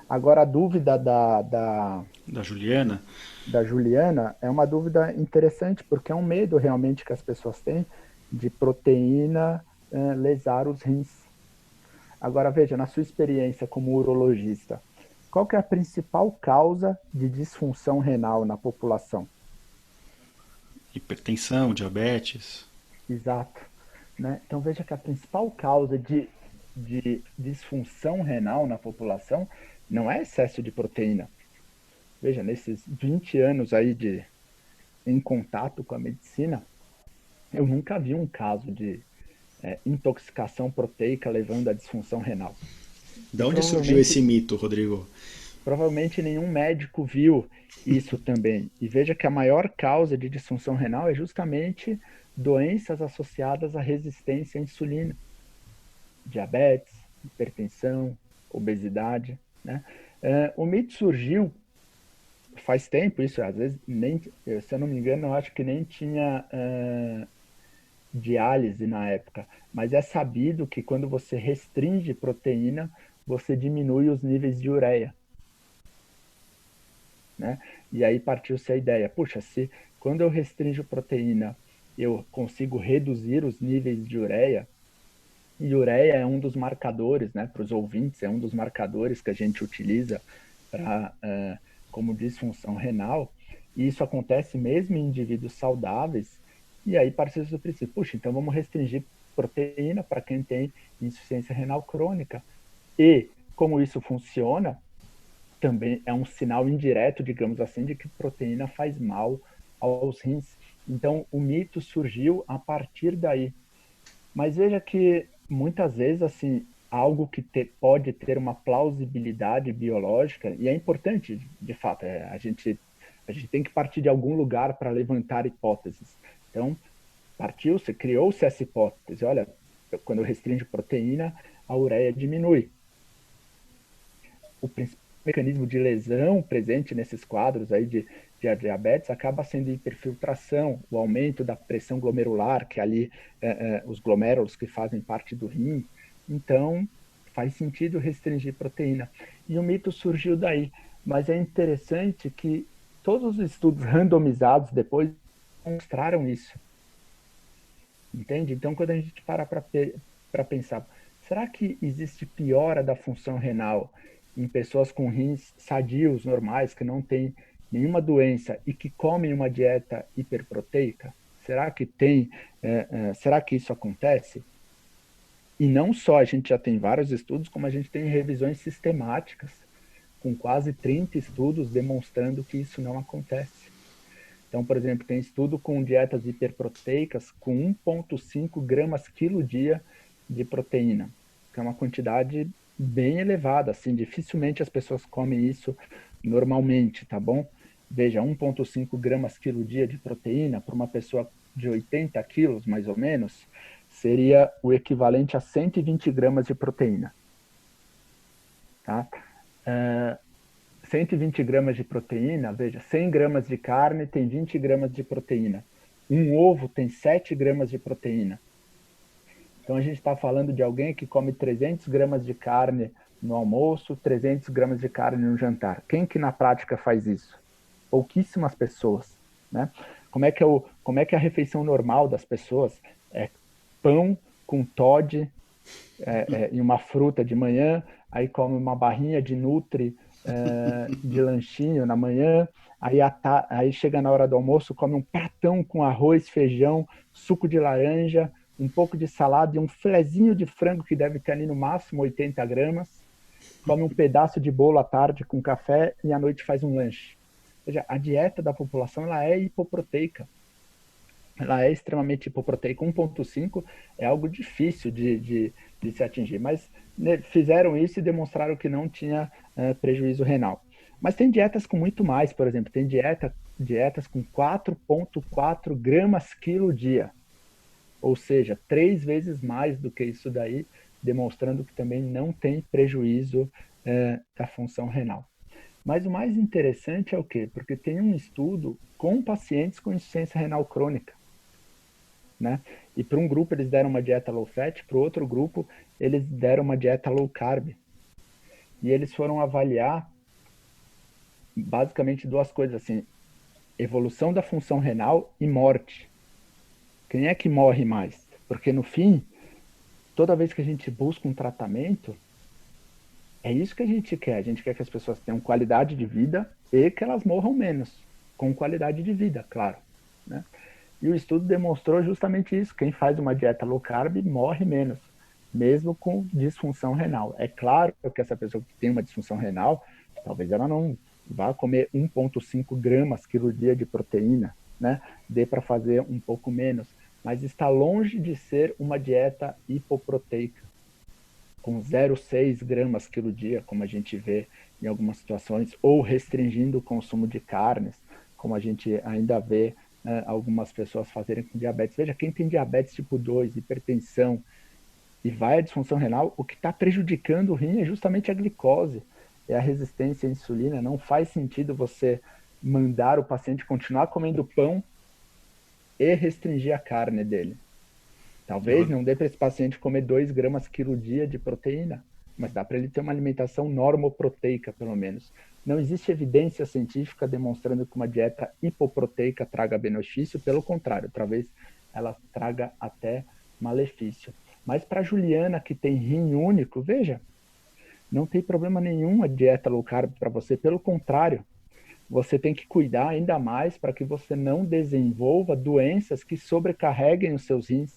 Agora, a dúvida Da Juliana? da Juliana é uma dúvida interessante, porque é um medo realmente que as pessoas têm de proteína lesar os rins. Agora, veja, na sua experiência como urologista, qual que é a principal causa de disfunção renal na população? Hipertensão, diabetes. Exato. Né? Então, veja que a principal causa de disfunção renal na população não é excesso de proteína. Veja, nesses 20 anos aí em contato com a medicina, eu nunca vi um caso de intoxicação proteica levando à disfunção renal. E Da onde surgiu esse mito, Rodrigo? provavelmente nenhum médico viu isso também. E veja que a maior causa de disfunção renal é justamente doenças associadas à resistência à insulina, diabetes, hipertensão, obesidade, né? O mito surgiu faz tempo, isso às vezes nem, se eu não me engano, eu acho que nem tinha diálise na época, mas é sabido que quando você restringe proteína, você diminui os níveis de ureia, né? E aí partiu-se a ideia, puxa, se quando eu restringo proteína, eu consigo reduzir os níveis de ureia, e ureia é um dos marcadores, né, para os ouvintes, é um dos marcadores que a gente utiliza para como disfunção renal, e isso acontece mesmo em indivíduos saudáveis, e aí partiu-se do princípio, puxa, então vamos restringir proteína para quem tem insuficiência renal crônica. E como isso funciona, também é um sinal indireto, digamos assim, de que proteína faz mal aos rins. Então, o mito surgiu a partir daí. Mas veja que muitas vezes, assim, algo que pode ter uma plausibilidade biológica, e é importante, de fato, a gente tem que partir de algum lugar para levantar hipóteses. Então, partiu-se, criou-se essa hipótese. Olha, quando eu restringo proteína, a ureia diminui. O principal mecanismo de lesão presente nesses quadros aí de diabetes acaba sendo a hiperfiltração, o aumento da pressão glomerular, que é ali os glomérulos que fazem parte do rim. Então, faz sentido restringir proteína. E o mito surgiu daí. Mas é interessante que todos os estudos randomizados depois mostraram isso. Entende? Então, quando a gente para pensar, será que existe piora da função renal em pessoas com rins sadios, normais, que não têm nenhuma doença e que comem uma dieta hiperproteica? Será que será que isso acontece? E não só a gente já tem vários estudos, como a gente tem revisões sistemáticas, com quase 30 estudos demonstrando que isso não acontece. Então, por exemplo, tem estudo com dietas hiperproteicas com 1,5 gramas quilo dia de proteína, que é uma quantidade bem elevada, assim, dificilmente as pessoas comem isso normalmente, tá bom? Veja, 1,5 gramas quilo dia de proteína para uma pessoa de 80 quilos, mais ou menos, seria o equivalente a 120 gramas de proteína, tá? 120 gramas de proteína, veja, 100 gramas de carne tem 20 gramas de proteína. Um ovo tem 7 gramas de proteína. Então a gente está falando de alguém que come 300 gramas de carne no almoço, 300 gramas de carne no jantar. Quem que na prática faz isso? Pouquíssimas pessoas, né? Como é que é a refeição normal das pessoas? É pão com Toddy e uma fruta de manhã, aí come uma barrinha de Nutri de lanchinho na manhã, aí chega na hora do almoço, come um pratão com arroz, feijão, suco de laranja, um pouco de salada e um filezinho de frango que deve ter ali no máximo 80 gramas, come um pedaço de bolo à tarde com café e à noite faz um lanche. Ou seja, a dieta da população ela é hipoproteica. Ela é extremamente hipoproteica. 1,5 é algo difícil de se atingir, mas né, fizeram isso e demonstraram que não tinha prejuízo renal. Mas tem dietas com muito mais, por exemplo, tem dietas com 4,4 gramas quilo dia, ou seja, 3 vezes mais do que isso daí, demonstrando que também não tem prejuízo da função renal. Mas o mais interessante é o quê? Porque tem um estudo com pacientes com insuficiência renal crônica, né? E para um grupo eles deram uma dieta low fat, para o outro grupo eles deram uma dieta low carb. E eles foram avaliar basicamente duas coisas assim, evolução da função renal e morte. Quem é que morre mais? Porque no fim, toda vez que a gente busca um tratamento, é isso que a gente quer. A gente quer que as pessoas tenham qualidade de vida e que elas morram menos, com qualidade de vida, claro, né? E o estudo demonstrou justamente isso. Quem faz uma dieta low carb morre menos, mesmo com disfunção renal. É claro que essa pessoa que tem uma disfunção renal, talvez ela não vá comer 1,5 gramas quilo dia de proteína, né? Dê para fazer um pouco menos, mas está longe de ser uma dieta hipoproteica, com 0,6 gramas quilo dia, como a gente vê em algumas situações, ou restringindo o consumo de carnes, como a gente ainda vê algumas pessoas fazerem com diabetes. Veja, quem tem diabetes tipo 2, hipertensão e vai à disfunção renal, o que está prejudicando o rim é justamente a glicose, é a resistência à insulina. Não faz sentido você mandar o paciente continuar comendo pão e restringir a carne dele. Talvez não dê para esse paciente comer 2 gramas quilo dia de proteína, mas dá para ele ter uma alimentação normoproteica, pelo menos. Não existe evidência científica demonstrando que uma dieta hipoproteica traga benefício, pelo contrário, talvez ela traga até malefício. Mas para a Juliana, que tem rim único, veja, não tem problema nenhum a dieta low carb para você, pelo contrário, você tem que cuidar ainda mais para que você não desenvolva doenças que sobrecarreguem os seus rins,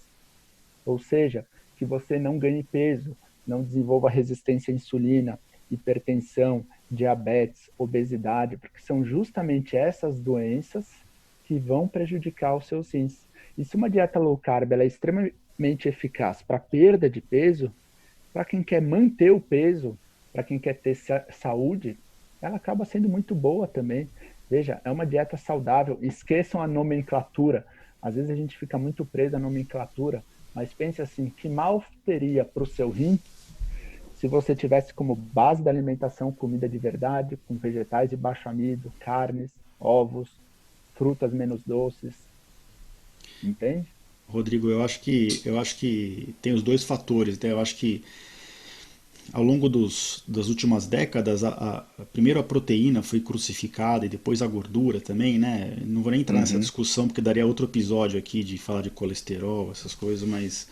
ou seja, que você não ganhe peso, não desenvolva resistência à insulina, hipertensão, diabetes, obesidade, porque são justamente essas doenças que vão prejudicar os seus rins. E se uma dieta low carb ela é extremamente eficaz para perda de peso, para quem quer manter o peso, para quem quer ter saúde, ela acaba sendo muito boa também. Veja, é uma dieta saudável. Esqueçam a nomenclatura. Às vezes a gente fica muito preso à nomenclatura, mas pense assim, que mal teria para o seu rim se você tivesse como base da alimentação comida de verdade, com vegetais de baixo amido, carnes, ovos, frutas menos doces, entende? Rodrigo, eu acho que tem os dois fatores, né? Eu acho que ao longo das últimas décadas, primeiro a proteína foi crucificada e depois a gordura também, né? Não vou nem entrar nessa Uhum. discussão porque daria outro episódio aqui de falar de colesterol, essas coisas, mas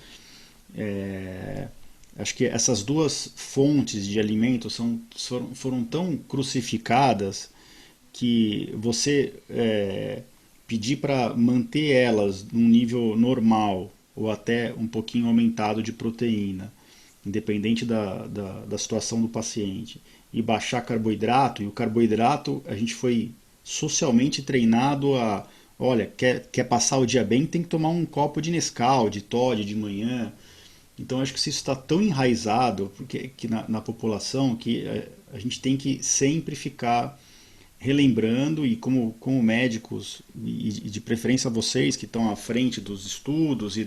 acho que essas duas fontes de alimentos foram tão crucificadas que você pedir para manter elas num nível normal ou até um pouquinho aumentado de proteína, independente da situação do paciente, e baixar carboidrato, e o carboidrato a gente foi socialmente treinado a, olha, quer passar o dia bem, tem que tomar um copo de Nescau, de Toddy de manhã. Então acho que isso está tão enraizado porque, que na população que a gente tem que sempre ficar relembrando e como médicos e de preferência vocês que estão à frente dos estudos e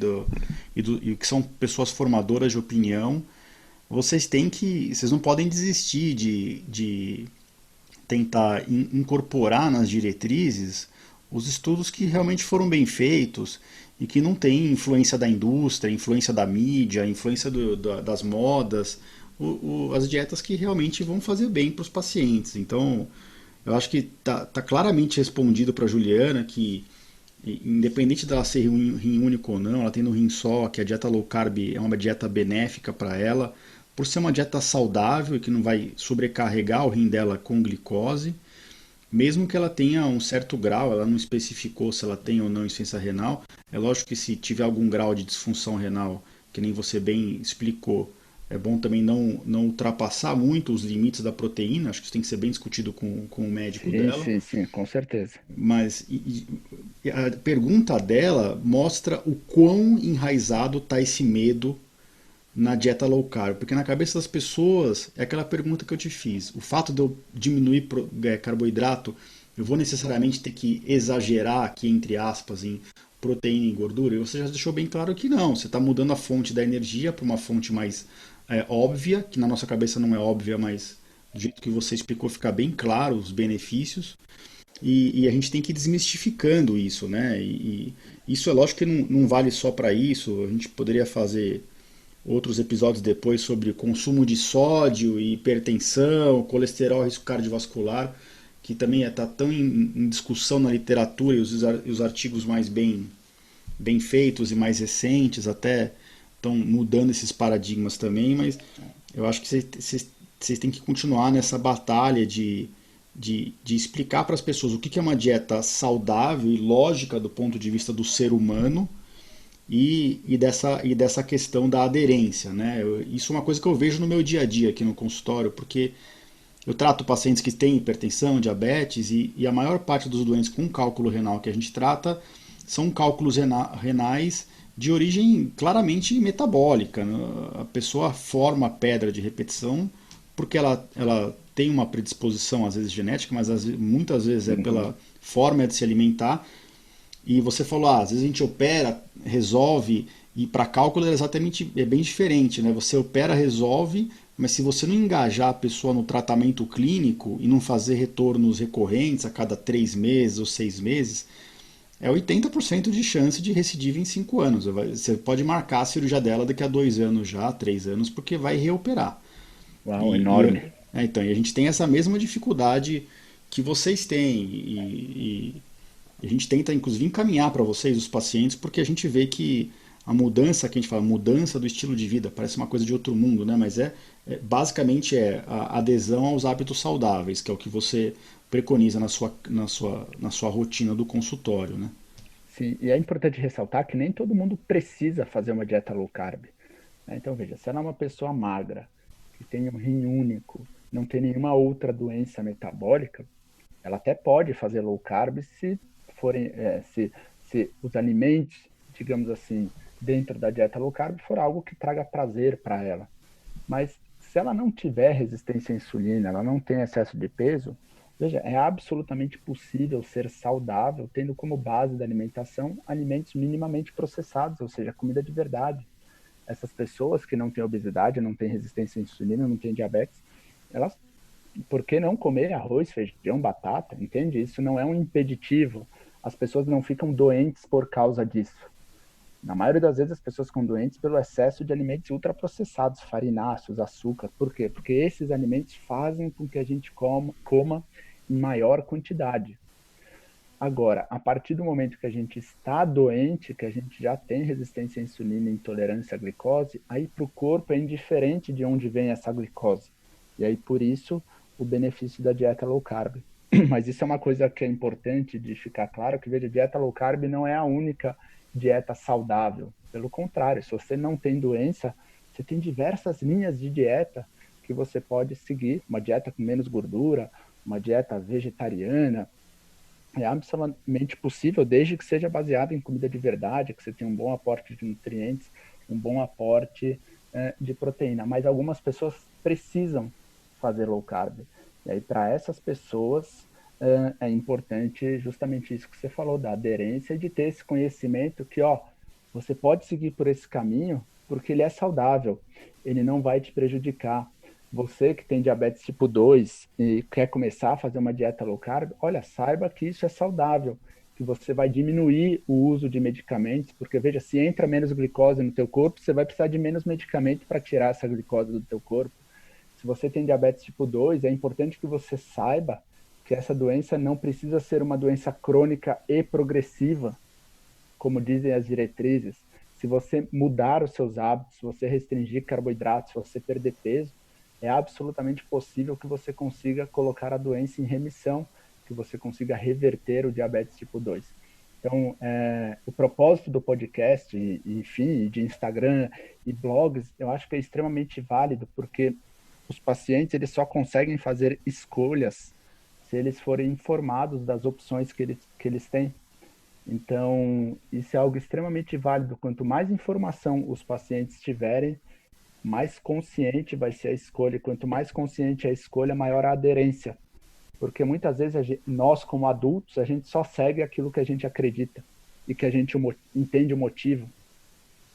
que são pessoas formadoras de opinião, vocês não podem desistir de tentar incorporar nas diretrizes os estudos que realmente foram bem feitos e que não tem influência da indústria, influência da mídia, influência das modas, as dietas que realmente vão fazer bem para os pacientes. Então, eu acho que tá claramente respondido para a Juliana que, independente dela ser rim único ou não, ela tendo um rim só, que a dieta low carb é uma dieta benéfica para ela, por ser uma dieta saudável e que não vai sobrecarregar o rim dela com glicose, mesmo que ela tenha um certo grau, ela não especificou se ela tem ou não insuficiência renal. É lógico que se tiver algum grau de disfunção renal, que nem você bem explicou, é bom também não ultrapassar muito os limites da proteína, acho que isso tem que ser bem discutido com o médico Sim, dela. sim, sim, com certeza. Mas e a pergunta dela mostra o quão enraizado está esse medo na dieta low carb, porque na cabeça das pessoas é aquela pergunta que eu te fiz. O fato de eu diminuir carboidrato, eu vou necessariamente ter que exagerar aqui, entre aspas, em proteína e gordura? E você já deixou bem claro que não. Você está mudando a fonte da energia para uma fonte mais óbvia, que na nossa cabeça não é óbvia, mas do jeito que você explicou fica bem claro os benefícios. E a gente tem que ir desmistificando isso, né? E isso é lógico que não vale só para isso. A gente poderia fazer outros episódios depois sobre consumo de sódio e hipertensão, colesterol, risco cardiovascular, que também está tão em discussão na literatura e os artigos mais bem feitos e mais recentes até estão mudando esses paradigmas também, mas eu acho que vocês têm que continuar nessa batalha de explicar para as pessoas o que é uma dieta saudável e lógica do ponto de vista do ser humano e dessa questão da aderência, né? Isso é uma coisa que eu vejo no meu dia a dia aqui no consultório, porque eu trato pacientes que têm hipertensão, diabetes, e a maior parte dos doentes com cálculo renal que a gente trata são cálculos renais de origem claramente metabólica, né? A pessoa forma pedra de repetição porque ela tem uma predisposição, às vezes genética, mas muitas vezes é Uhum. pela forma de se alimentar. E você falou, às vezes a gente opera, resolve, e para cálculo é bem diferente, né? Você opera, resolve, mas se você não engajar a pessoa no tratamento clínico e não fazer retornos recorrentes a cada 3 meses ou 6 meses, é 80% de chance de recidiva em 5 anos. Você pode marcar a cirurgia dela daqui a 2 anos já, 3 anos, porque vai reoperar. Uau, E, enorme. então, e a gente tem essa mesma dificuldade que vocês têm. E a gente tenta, inclusive, encaminhar para vocês, os pacientes, porque a gente vê que a mudança, que a gente fala, mudança do estilo de vida, parece uma coisa de outro mundo, né? Mas basicamente é a adesão aos hábitos saudáveis, que é o que você preconiza na sua rotina do consultório, né? Sim, e é importante ressaltar que nem todo mundo precisa fazer uma dieta low carb, né? Então, veja, se ela é uma pessoa magra, que tem um rim único, não tem nenhuma outra doença metabólica, ela até pode fazer low carb se forem, se os alimentos, digamos assim, dentro da dieta low carb for algo que traga prazer para ela. Mas se ela não tiver resistência à insulina, ela não tem excesso de peso, veja, é absolutamente possível ser saudável tendo como base da alimentação alimentos minimamente processados, ou seja, comida de verdade. Essas pessoas que não têm obesidade, não têm resistência à insulina, não têm diabetes, elas, por que não comer arroz, feijão, batata? Entende? Isso não é um impeditivo. As pessoas não ficam doentes por causa disso. Na maioria das vezes, as pessoas ficam doentes pelo excesso de alimentos ultraprocessados, farináceos, açúcar. Por quê? Porque esses alimentos fazem com que a gente coma em maior quantidade. Agora, a partir do momento que a gente está doente, que a gente já tem resistência à insulina e intolerância à glicose, aí para o corpo é indiferente de onde vem essa glicose. E aí, por isso, o benefício da dieta low carb. Mas isso é uma coisa que é importante de ficar claro, que veja, dieta low carb não é a única dieta saudável. Pelo contrário, se você não tem doença, você tem diversas linhas de dieta que você pode seguir. Uma dieta com menos gordura, uma dieta vegetariana, é absolutamente possível, desde que seja baseado em comida de verdade, que você tenha um bom aporte de nutrientes, um bom aporte de proteína. Mas algumas pessoas precisam fazer low carb. E aí, para essas pessoas, é importante justamente isso que você falou, da aderência e de ter esse conhecimento que, ó, você pode seguir por esse caminho porque ele é saudável, ele não vai te prejudicar. Você que tem diabetes tipo 2 e quer começar a fazer uma dieta low carb, olha, saiba que isso é saudável, que você vai diminuir o uso de medicamentos, porque veja, se entra menos glicose no teu corpo, você vai precisar de menos medicamento para tirar essa glicose do teu corpo. Se você tem diabetes tipo 2, é importante que você saiba que essa doença não precisa ser uma doença crônica e progressiva, como dizem as diretrizes. Se você mudar os seus hábitos, se você restringir carboidratos, se você perder peso, é absolutamente possível que você consiga colocar a doença em remissão, que você consiga reverter o diabetes tipo 2. Então, o propósito do podcast, enfim, de Instagram e blogs, eu acho que é extremamente válido, porque os pacientes eles só conseguem fazer escolhas se eles forem informados das opções que eles têm. Então, isso é algo extremamente válido. Quanto mais informação os pacientes tiverem, mais consciente vai ser a escolha. E quanto mais consciente a escolha, maior a aderência. Porque muitas vezes nós, como adultos, a gente só segue aquilo que a gente acredita e que a gente entende o motivo.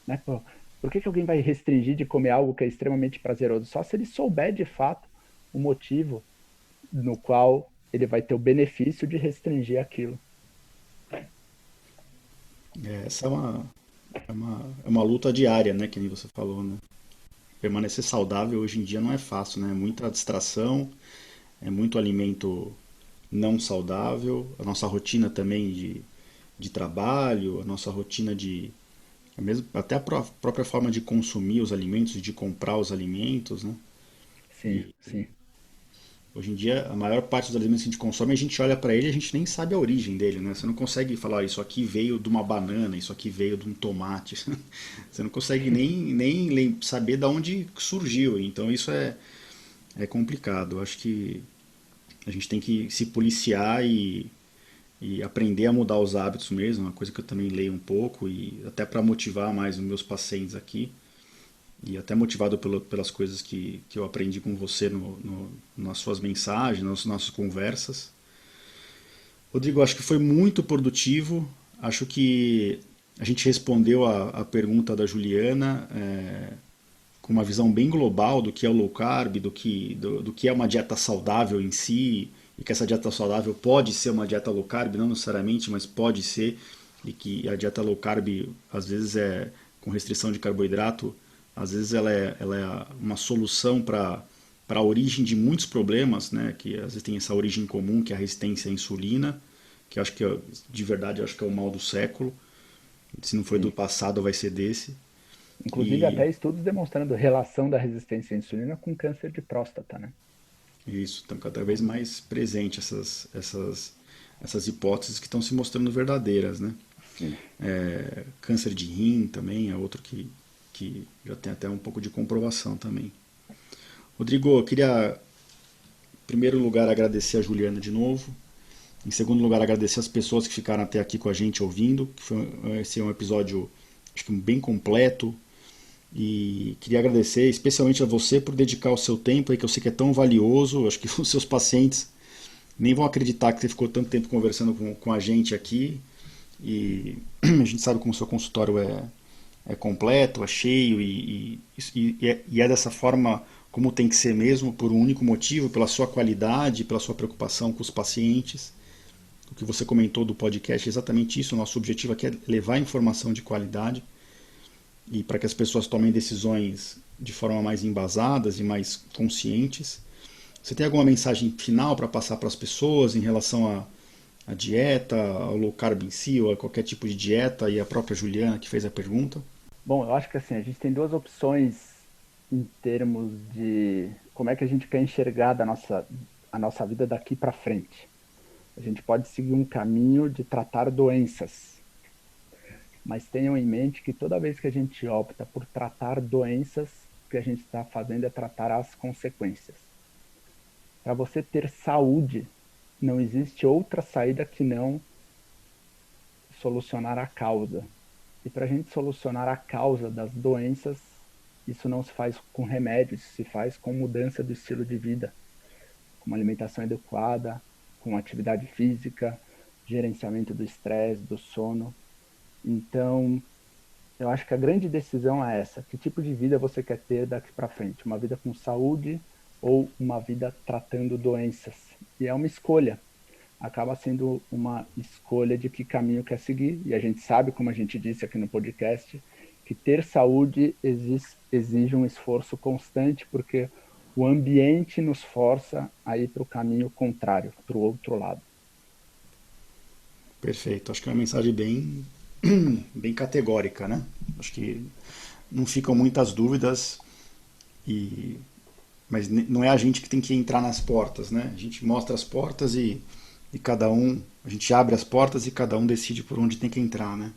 Né? Pô, por que alguém vai restringir de comer algo que é extremamente prazeroso? Só se ele souber de fato o motivo no qual ele vai ter o benefício de restringir aquilo. Essa é uma luta diária, né? Que nem você falou, né? Permanecer saudável hoje em dia não é fácil, né? É muita distração, é muito alimento não saudável, a nossa rotina também de trabalho, a nossa rotina mesmo, até a própria forma de consumir os alimentos, de comprar os alimentos, né? Sim, sim. Hoje em dia, a maior parte dos alimentos que a gente consome, a gente olha para ele e a gente nem sabe a origem dele, né? Você não consegue falar, isso aqui veio de uma banana, isso aqui veio de um tomate. Você não consegue nem saber de onde surgiu. Então isso é complicado. Eu acho que a gente tem que se policiar e aprender a mudar os hábitos mesmo, uma coisa que eu também leio um pouco, e até para motivar mais os meus pacientes aqui, e até motivado pelas coisas que eu aprendi com você nas suas mensagens, nas nossas conversas. Rodrigo, acho que foi muito produtivo. Acho que a gente respondeu a pergunta da Juliana com uma visão bem global do que é o low carb, do que é uma dieta saudável em si, e que essa dieta saudável pode ser uma dieta low carb, não necessariamente, mas pode ser, e que a dieta low carb às vezes é com restrição de carboidrato, às vezes ela é uma solução para a origem de muitos problemas, né, que às vezes tem essa origem comum, que é a resistência à insulina, que eu acho que de verdade eu acho que é o mal do século. Se não foi do Sim. passado, vai ser desse. Inclusive, E até estudos demonstrando relação da resistência à insulina com câncer de próstata, né? isso, estão cada vez mais presentes essas hipóteses que estão se mostrando verdadeiras, né? Sim. Câncer de rim também é outro que já tem até um pouco de comprovação também. Rodrigo, eu queria, em primeiro lugar, agradecer a Juliana de novo. Em segundo lugar, agradecer as pessoas que ficaram até aqui com a gente ouvindo. Esse é um episódio, acho que bem completo. E queria agradecer especialmente a você por dedicar o seu tempo aí, que eu sei que é tão valioso. Acho que os seus pacientes nem vão acreditar que você ficou tanto tempo conversando com a gente aqui. E a gente sabe como o seu consultório é completo, é cheio e é dessa forma como tem que ser mesmo, por um único motivo, pela sua qualidade, pela sua preocupação com os pacientes. O que você comentou do podcast é exatamente isso. O nosso objetivo aqui é levar informação de qualidade e para que as pessoas tomem decisões de forma mais embasadas e mais conscientes. Você tem alguma mensagem final para passar para as pessoas em relação à dieta, ao low carb em si, ou a qualquer tipo de dieta, e a própria Juliana que fez a pergunta? Bom, eu acho que assim, a gente tem duas opções em termos de como é que a gente quer enxergar a nossa vida daqui para frente. A gente pode seguir um caminho de tratar doenças, mas tenham em mente que toda vez que a gente opta por tratar doenças, o que a gente está fazendo é tratar as consequências. Para você ter saúde, não existe outra saída que não solucionar a causa. E para a gente solucionar a causa das doenças, isso não se faz com remédios, se faz com mudança do estilo de vida, com uma alimentação adequada, com atividade física, gerenciamento do estresse, do sono. Então, eu acho que a grande decisão é essa: que tipo de vida você quer ter daqui para frente? Uma vida com saúde ou uma vida tratando doenças? E é uma escolha. Acaba sendo uma escolha de que caminho quer seguir. E a gente sabe, como a gente disse aqui no podcast, que ter saúde exige um esforço constante, porque o ambiente nos força a ir para o caminho contrário, para o outro lado. Perfeito. Acho que é uma mensagem bem categórica, né? Acho que não ficam muitas dúvidas, mas não é a gente que tem que entrar nas portas, né? A gente mostra as portas e cada um, a gente abre as portas e cada um decide por onde tem que entrar, né?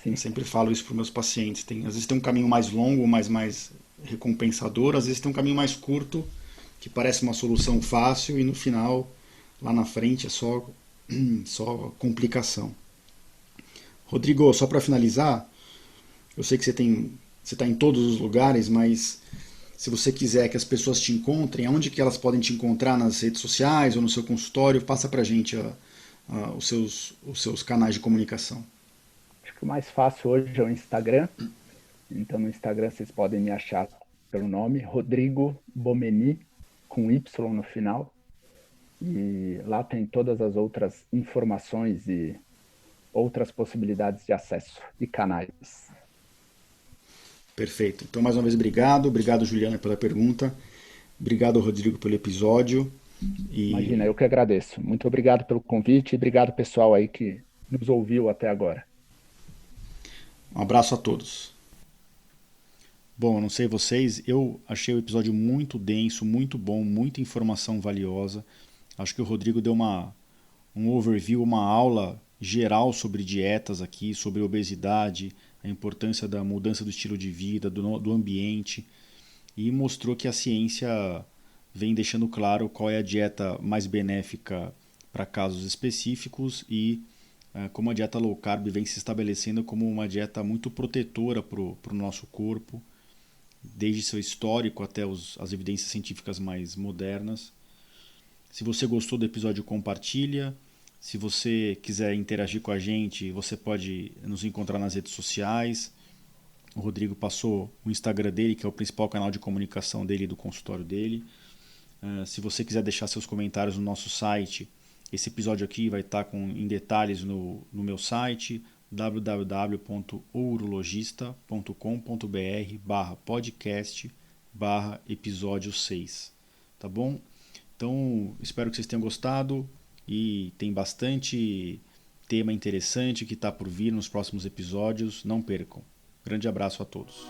Sim. Eu sempre falo isso para os meus pacientes. Às vezes tem um caminho mais longo, mais recompensador, às vezes tem um caminho mais curto, que parece uma solução fácil e no final, lá na frente, é só complicação. Rodrigo, só para finalizar, eu sei que você está em todos os lugares, mas se você quiser que as pessoas te encontrem, aonde que elas podem te encontrar nas redes sociais ou no seu consultório, passa para a gente os seus canais de comunicação. Acho que o mais fácil hoje é o Instagram. Então no Instagram vocês podem me achar pelo nome Rodrigo Bomeni, com Y no final. E lá tem todas as outras informações e outras possibilidades de acesso e canais. Perfeito. Então, mais uma vez, obrigado. Obrigado, Juliana, pela pergunta. Obrigado, Rodrigo, pelo episódio. Imagina, eu que agradeço. Muito obrigado pelo convite e obrigado, pessoal, aí que nos ouviu até agora. Um abraço a todos. Bom, eu não sei vocês, eu achei o episódio muito denso, muito bom, muita informação valiosa. Acho que o Rodrigo deu um overview, uma aula geral sobre dietas aqui, sobre obesidade, a importância da mudança do estilo de vida, do ambiente, e mostrou que a ciência vem deixando claro qual é a dieta mais benéfica para casos específicos e como a dieta low carb vem se estabelecendo como uma dieta muito protetora para o nosso corpo, desde seu histórico até as evidências científicas mais modernas. Se você gostou do episódio, compartilha. Se você quiser interagir com a gente, você pode nos encontrar nas redes sociais. O Rodrigo passou o Instagram dele, que é o principal canal de comunicação dele e do consultório dele. Se você quiser deixar seus comentários no nosso site, esse episódio aqui vai estar em detalhes no meu site, www.ourologista.com.br/podcast/episódio 6. Tá bom? Então, espero que vocês tenham gostado e tem bastante tema interessante que está por vir nos próximos episódios. Não percam. Grande abraço a todos.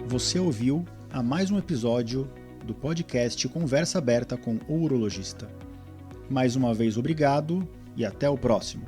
Você ouviu a mais um episódio do podcast Conversa Aberta com o Urologista. Mais uma vez, obrigado e até o próximo.